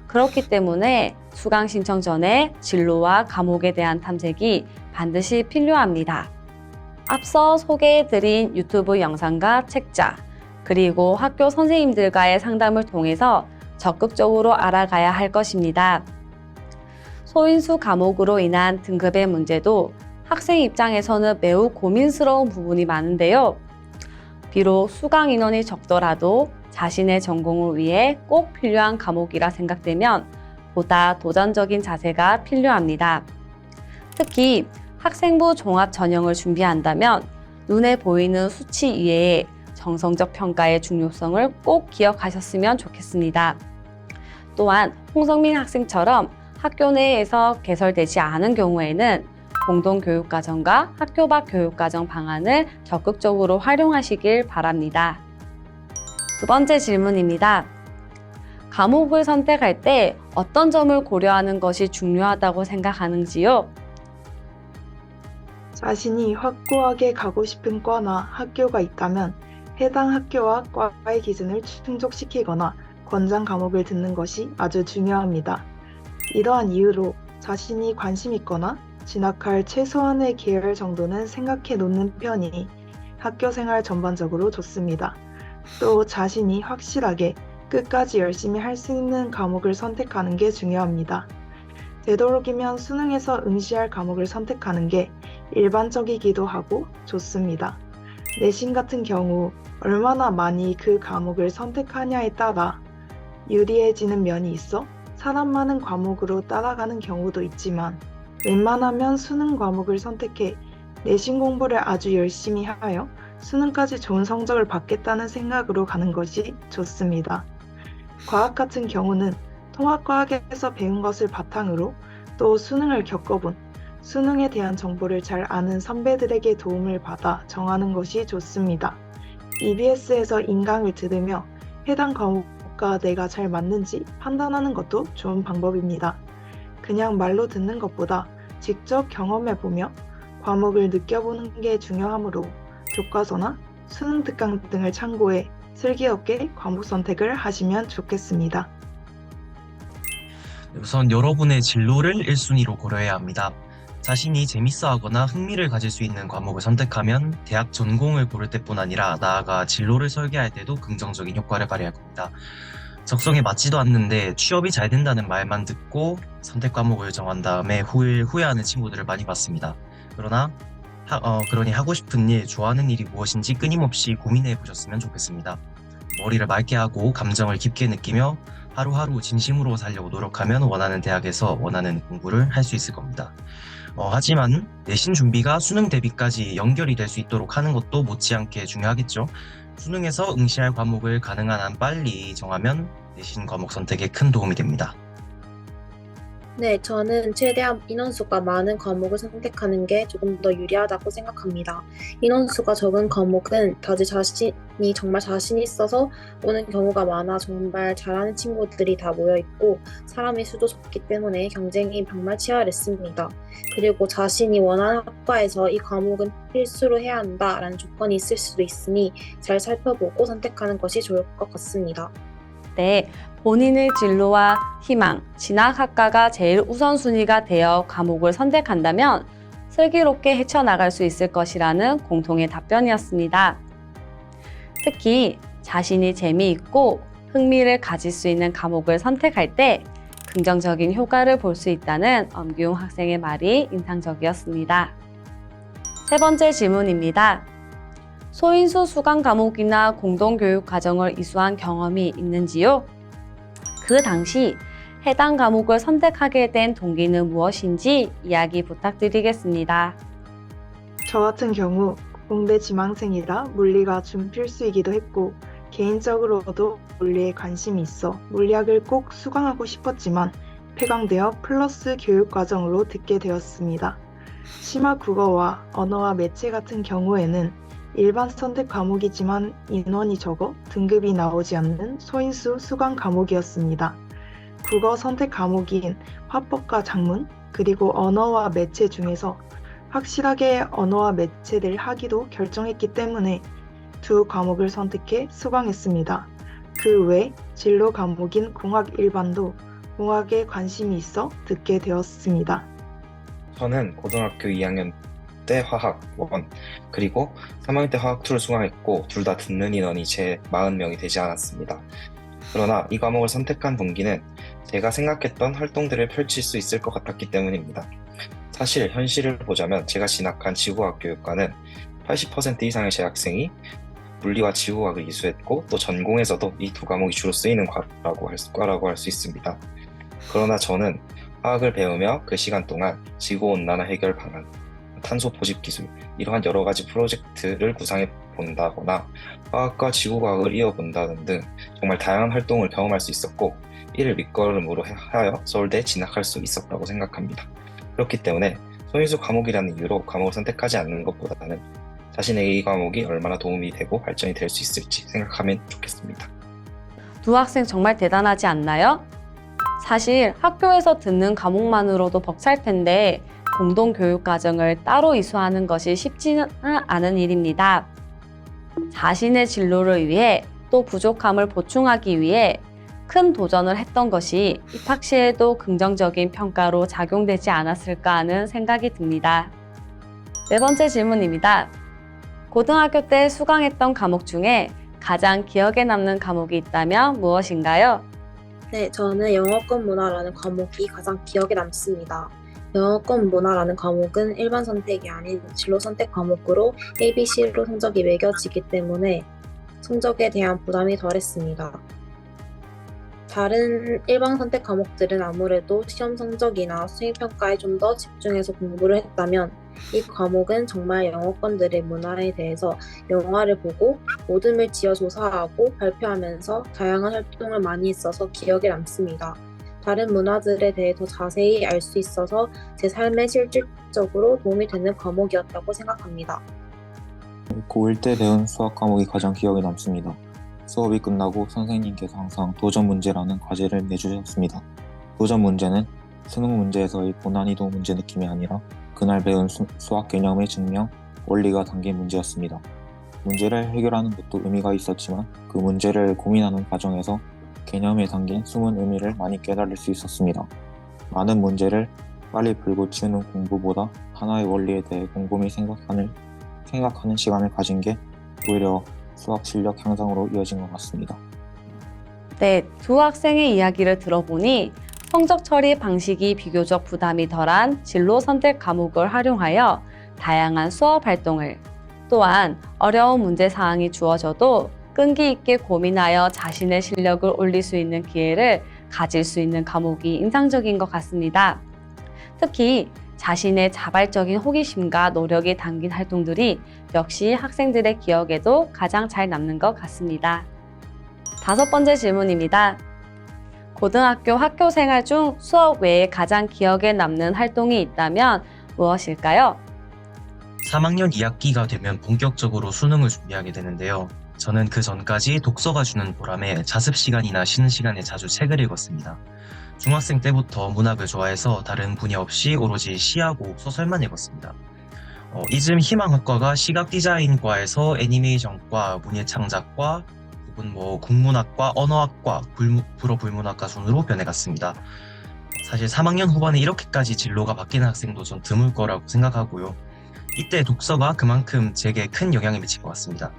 Speaker 11: 그렇기 때문에 수강 신청 전에 진로와 과목에 대한 탐색이 반드시 필요합니다. 앞서 소개해드린 유튜브 영상과 책자, 그리고 학교 선생님들과의 상담을 통해서 적극적으로 알아가야 할 것입니다. 소인수 과목으로 인한 등급의 문제도 학생 입장에서는 매우 고민스러운 부분이 많은데요. 비록 수강 인원이 적더라도 자신의 전공을 위해 꼭 필요한 과목이라 생각되면 보다 도전적인 자세가 필요합니다. 특히 학생부 종합 전형을 준비한다면 눈에 보이는 수치 이외에 정성적 평가의 중요성을 꼭 기억하셨으면 좋겠습니다. 또한 홍성민 학생처럼 학교 내에서 개설되지 않은 경우에는 공동교육과정과 학교 밖 교육과정 방안을 적극적으로 활용하시길 바랍니다. 두 번째 질문입니다. 과목을 선택할 때 어떤 점을 고려하는 것이 중요하다고 생각하는지요?
Speaker 1: 자신이 확고하게 가고 싶은 과나 학교가 있다면 해당 학교와 과의 기준을 충족시키거나 권장 과목을 듣는 것이 아주 중요합니다. 이러한 이유로 자신이 관심 있거나 진학할 최소한의 계열 정도는 생각해 놓는 편이 학교 생활 전반적으로 좋습니다. 또 자신이 확실하게 끝까지 열심히 할 수 있는 과목을 선택하는 게 중요합니다. 되도록이면 수능에서 응시할 과목을 선택하는 게 일반적이기도 하고 좋습니다. 내신 같은 경우 얼마나 많이 그 과목을 선택하냐에 따라 유리해지는 면이 있어 사람 많은 과목으로 따라가는 경우도 있지만 웬만하면 수능 과목을 선택해 내신 공부를 아주 열심히 하여 수능까지 좋은 성적을 받겠다는 생각으로 가는 것이 좋습니다. 과학 같은 경우는 통합과학에서 배운 것을 바탕으로 또 수능을 겪어본 수능에 대한 정보를 잘 아는 선배들에게 도움을 받아 정하는 것이 좋습니다. EBS에서 인강을 들으며 해당 과목과 내가 잘 맞는지 판단하는 것도 좋은 방법입니다. 그냥 말로 듣는 것보다 직접 경험해보며 과목을 느껴보는 게 중요하므로 교과서나 수능 특강 등을 참고해 슬기롭게 과목 선택을 하시면 좋겠습니다.
Speaker 2: 우선 여러분의 진로를 1순위로 고려해야 합니다. 자신이 재밌어하거나 흥미를 가질 수 있는 과목을 선택하면 대학 전공을 고를 때뿐 아니라 나아가 진로를 설계할 때도 긍정적인 효과를 발휘할 겁니다. 적성에 맞지도 않는데 취업이 잘 된다는 말만 듣고 선택 과목을 정한 다음에 후회하는 친구들을 많이 봤습니다. 그러니 하고 싶은 일, 좋아하는 일이 무엇인지 끊임없이 고민해 보셨으면 좋겠습니다. 머리를 맑게 하고 감정을 깊게 느끼며 하루하루 진심으로 살려고 노력하면 원하는 대학에서 원하는 공부를 할 수 있을 겁니다. 하지만 내신 준비가 수능 대비까지 연결이 될 수 있도록 하는 것도 못지않게 중요하겠죠. 수능에서 응시할 과목을 가능한 한 빨리 정하면 내신 과목 선택에 큰 도움이 됩니다.
Speaker 3: 네, 저는 최대한 인원수가 많은 과목을 선택하는 게 조금 더 유리하다고 생각합니다. 인원수가 적은 과목은 다들 자신이 정말 자신이 있어서 오는 경우가 많아 정말 잘하는 친구들이 다 모여 있고 사람의 수도 적기 때문에 경쟁이 정말 치열했습니다. 그리고 자신이 원하는 학과에서 이 과목은 필수로 해야 한다라는 조건이 있을 수도 있으니 잘 살펴보고 선택하는 것이 좋을 것 같습니다.
Speaker 11: 네, 본인의 진로와 희망, 진학학과가 제일 우선순위가 되어 과목을 선택한다면 슬기롭게 헤쳐나갈 수 있을 것이라는 공통의 답변이었습니다. 특히 자신이 재미있고 흥미를 가질 수 있는 과목을 선택할 때 긍정적인 효과를 볼 수 있다는 엄기웅 학생의 말이 인상적이었습니다. 세 번째 질문입니다. 소인수 수강 과목이나 공동교육 과정을 이수한 경험이 있는지요? 그 당시 해당 과목을 선택하게 된 동기는 무엇인지 이야기 부탁드리겠습니다.
Speaker 1: 저 같은 경우 공대 지망생이라 물리가 준필수이기도 했고 개인적으로도 물리에 관심이 있어 물리학을 꼭 수강하고 싶었지만 폐강되어 플러스 교육과정으로 듣게 되었습니다. 심화 국어와 언어와 매체 같은 경우에는 일반 선택 과목이지만 인원이 적어 등급이 나오지 않는 소인수 수강 과목이었습니다. 국어 선택 과목인 화법과 작문, 그리고 언어와 매체 중에서 확실하게 언어와 매체를 하기도 결정했기 때문에 두 과목을 선택해 수강했습니다. 그 외 진로 과목인 공학 일반도 공학에 관심이 있어 듣게 되었습니다.
Speaker 24: 저는 고등학교 2학년 때 화학 1, 그리고 3학년 때 화학 2를 수강했고 둘 다 듣는 인원이 제 40명이 되지 않았습니다. 그러나 이 과목을 선택한 동기는 제가 생각했던 활동들을 펼칠 수 있을 것 같았기 때문입니다. 사실 현실을 보자면 제가 진학한 지구과학 교육과는 80% 이상의 재학생이 물리와 지구과학을 이수했고 또 전공에서도 이 두 과목이 주로 쓰이는 과라고 할 수 있습니다. 그러나 저는 화학을 배우며 그 시간 동안 지구온난화 해결 방안, 탄소 포집 기술, 이러한 여러 가지 프로젝트를 구상해 본다거나 화학과 지구과학을 이어본다는 등 정말 다양한 활동을 경험할 수 있었고 이를 밑거름으로 하여 서울대에 진학할 수 있었다고 생각합니다. 그렇기 때문에 소인수 과목이라는 이유로 과목을 선택하지 않는 것보다는 자신에게 이 과목이 얼마나 도움이 되고 발전이 될 수 있을지 생각하면 좋겠습니다.
Speaker 11: 두 학생 정말 대단하지 않나요? 사실 학교에서 듣는 과목만으로도 벅찰 텐데 공동교육 과정을 따로 이수하는 것이 쉽지는 않은 일입니다. 자신의 진로를 위해 또 부족함을 보충하기 위해 큰 도전을 했던 것이 입학 시에도 긍정적인 평가로 작용되지 않았을까 하는 생각이 듭니다. 네 번째 질문입니다. 고등학교 때 수강했던 과목 중에 가장 기억에 남는 과목이 있다면 무엇인가요?
Speaker 3: 네, 저는 영어권 문화라는 과목이 가장 기억에 남습니다. 영어권 문화라는 과목은 일반 선택이 아닌 진로 선택 과목으로 ABC로 성적이 매겨지기 때문에 성적에 대한 부담이 덜했습니다. 다른 일반 선택 과목들은 아무래도 시험 성적이나 수행평가에 좀 더 집중해서 공부를 했다면 이 과목은 정말 영어권들의 문화에 대해서 영화를 보고 모둠을 지어 조사하고 발표하면서 다양한 활동을 많이 했어서 기억에 남습니다. 다른 문화들에 대해 더 자세히 알 수 있어서 제 삶에 실질적으로 도움이 되는 과목이었다고 생각합니다.
Speaker 23: 고1 때 배운 수학 과목이 가장 기억에 남습니다. 수업이 끝나고 선생님께서 항상 도전 문제라는 과제를 내주셨습니다. 도전 문제는 수능 문제에서의 고난이도 문제 느낌이 아니라 그날 배운 수학 개념의 증명, 원리가 담긴 문제였습니다. 문제를 해결하는 것도 의미가 있었지만 그 문제를 고민하는 과정에서 개념에 담긴 숨은 의미를 많이 깨달을 수 있었습니다. 많은 문제를 빨리 풀고 치우는 공부보다 하나의 원리에 대해 곰곰이 생각하는 시간을 가진 게 오히려 수학 실력 향상으로 이어진 것 같습니다.
Speaker 11: 네, 두 학생의 이야기를 들어보니 성적 처리 방식이 비교적 부담이 덜한 진로 선택 과목을 활용하여 다양한 수업 활동을, 또한 어려운 문제 사항이 주어져도 끈기 있게 고민하여 자신의 실력을 올릴 수 있는 기회를 가질 수 있는 과목이 인상적인 것 같습니다. 특히 자신의 자발적인 호기심과 노력이 담긴 활동들이 역시 학생들의 기억에도 가장 잘 남는 것 같습니다. 다섯 번째 질문입니다. 고등학교 학교 생활 중 수업 외에 가장 기억에 남는 활동이 있다면 무엇일까요?
Speaker 2: 3학년 2학기가 되면 본격적으로 수능을 준비하게 되는데요. 저는 그 전까지 독서가 주는 보람에 자습 시간이나 쉬는 시간에 자주 책을 읽었습니다. 중학생 때부터 문학을 좋아해서 다른 분야 없이 오로지 시하고 소설만 읽었습니다. 이즘 희망학과가 시각디자인과에서 애니메이션과, 문예창작과, 혹은 국문학과, 언어학과, 불어불문학과 순으로 변해갔습니다. 사실 3학년 후반에 이렇게까지 진로가 바뀌는 학생도 전 드물 거라고 생각하고요. 이때 독서가 그만큼 제게 큰 영향을 미친 것 같습니다.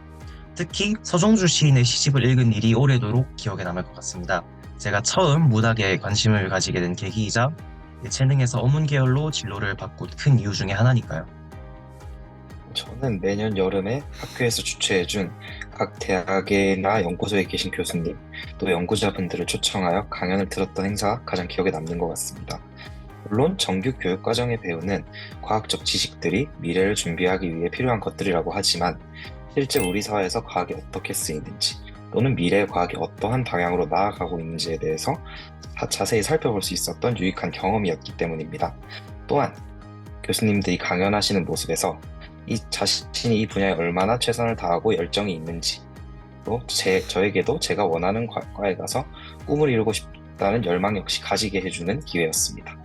Speaker 2: 특히 서정주 시인의 시집을 읽은 일이 오래도록 기억에 남을 것 같습니다. 제가 처음 문학에 관심을 가지게 된 계기이자 예체능에서 어문 계열로 진로를 바꾼 큰 이유 중에 하나니까요.
Speaker 24: 저는 매년 여름에 학교에서 주최해준 각 대학이나 연구소에 계신 교수님, 또 연구자분들을 초청하여 강연을 들었던 행사가 가장 기억에 남는 것 같습니다. 물론 정규 교육과정에 배우는 과학적 지식들이 미래를 준비하기 위해 필요한 것들이라고 하지만 실제 우리 사회에서 과학이 어떻게 쓰이는지 또는 미래의 과학이 어떠한 방향으로 나아가고 있는지에 대해서 자세히 살펴볼 수 있었던 유익한 경험이었기 때문입니다. 또한 교수님들이 강연하시는 모습에서 자신이 이 분야에 얼마나 최선을 다하고 열정이 있는지, 또 저에게도 제가 원하는 과에 가서 꿈을 이루고 싶다는 열망 역시 가지게 해주는 기회였습니다.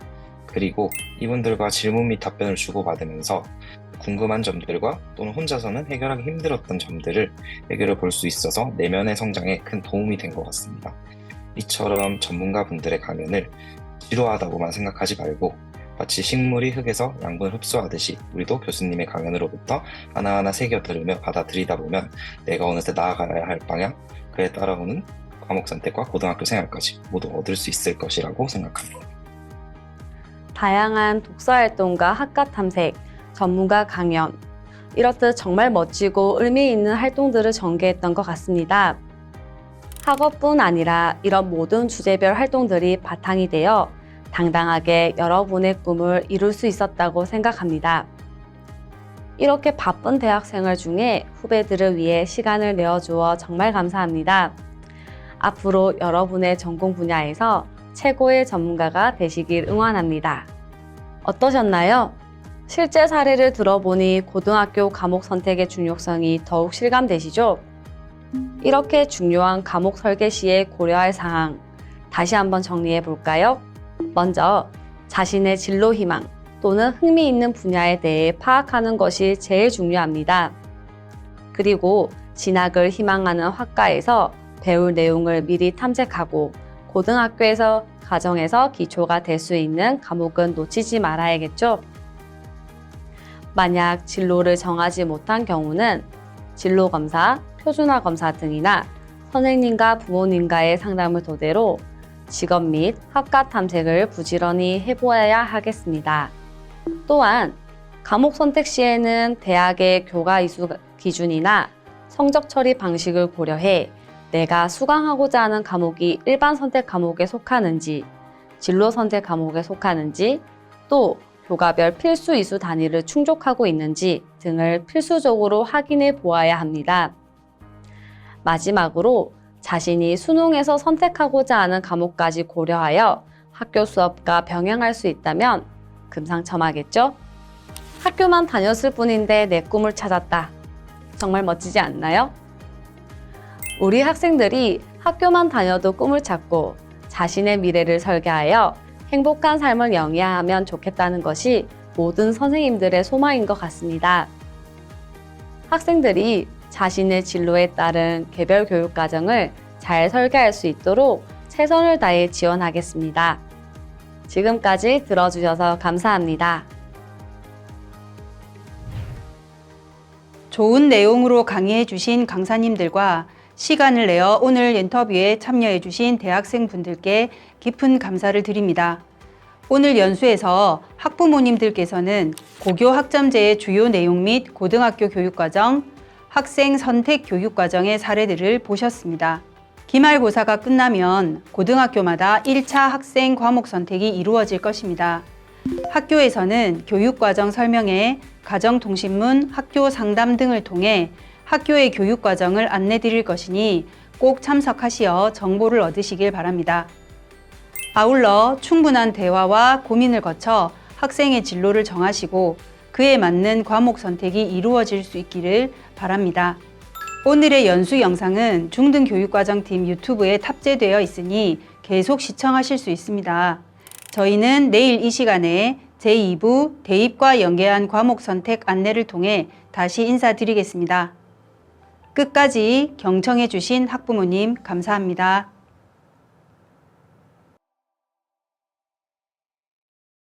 Speaker 24: 그리고 이분들과 질문 및 답변을 주고받으면서 궁금한 점들과 또는 혼자서는 해결하기 힘들었던 점들을 해결해 볼 수 있어서 내면의 성장에 큰 도움이 된 것 같습니다. 이처럼 전문가분들의 강연을 지루하다고만 생각하지 말고 마치 식물이 흙에서 양분을 흡수하듯이 우리도 교수님의 강연으로부터 하나하나 새겨 들으며 받아들이다 보면 내가 어느새 나아가야 할 방향, 그에 따라오는 과목 선택과 고등학교 생활까지 모두 얻을 수 있을 것이라고 생각합니다.
Speaker 11: 다양한 독서 활동과 학과 탐색, 전문가 강연, 이렇듯 정말 멋지고 의미 있는 활동들을 전개했던 것 같습니다. 학업뿐 아니라 이런 모든 주제별 활동들이 바탕이 되어 당당하게 여러분의 꿈을 이룰 수 있었다고 생각합니다. 이렇게 바쁜 대학생활 중에 후배들을 위해 시간을 내어주어 정말 감사합니다. 앞으로 여러분의 전공 분야에서 최고의 전문가가 되시길 응원합니다. 어떠셨나요? 실제 사례를 들어보니 고등학교 과목 선택의 중요성이 더욱 실감되시죠? 이렇게 중요한 과목 설계 시에 고려할 사항, 다시 한번 정리해 볼까요? 먼저 자신의 진로 희망 또는 흥미 있는 분야에 대해 파악하는 것이 제일 중요합니다. 그리고 진학을 희망하는 학과에서 배울 내용을 미리 탐색하고 고등학교에서 가정에서 기초가 될 수 있는 과목은 놓치지 말아야겠죠? 만약 진로를 정하지 못한 경우는 진로검사, 표준화 검사 등이나 선생님과 부모님과의 상담을 토대로 직업 및 학과 탐색을 부지런히 해보아야 하겠습니다. 또한 과목 선택 시에는 대학의 교과 이수 기준이나 성적 처리 방식을 고려해 내가 수강하고자 하는 과목이 일반 선택 과목에 속하는지, 진로 선택 과목에 속하는지, 또 교과별 필수 이수 단위를 충족하고 있는지 등을 필수적으로 확인해 보아야 합니다. 마지막으로 자신이 수능에서 선택하고자 하는 과목까지 고려하여 학교 수업과 병행할 수 있다면 금상첨화겠죠? 학교만 다녔을 뿐인데 내 꿈을 찾았다. 정말 멋지지 않나요? 우리 학생들이 학교만 다녀도 꿈을 찾고 자신의 미래를 설계하여 행복한 삶을 영위하면 좋겠다는 것이 모든 선생님들의 소망인 것 같습니다. 학생들이 자신의 진로에 따른 개별 교육 과정을 잘 설계할 수 있도록 최선을 다해 지원하겠습니다. 지금까지 들어주셔서 감사합니다.
Speaker 4: 좋은 내용으로 강의해 주신 강사님들과 시간을 내어 오늘 인터뷰에 참여해 주신 대학생분들께 깊은 감사를 드립니다. 오늘 연수에서 학부모님들께서는 고교 학점제의 주요 내용 및 고등학교 교육과정, 학생 선택 교육과정의 사례들을 보셨습니다. 기말고사가 끝나면 고등학교마다 1차 학생 과목 선택이 이루어질 것입니다. 학교에서는 교육과정 설명회, 가정통신문, 학교 상담 등을 통해 학교의 교육과정을 안내 드릴 것이니 꼭 참석하시어 정보를 얻으시길 바랍니다. 아울러 충분한 대화와 고민을 거쳐 학생의 진로를 정하시고 그에 맞는 과목 선택이 이루어질 수 있기를 바랍니다. 오늘의 연수 영상은 중등교육과정팀 유튜브에 탑재되어 있으니 계속 시청하실 수 있습니다. 저희는 내일 이 시간에 제2부 대입과 연계한 과목 선택 안내를 통해 다시 인사드리겠습니다. 끝까지 경청해 주신 학부모님 감사합니다.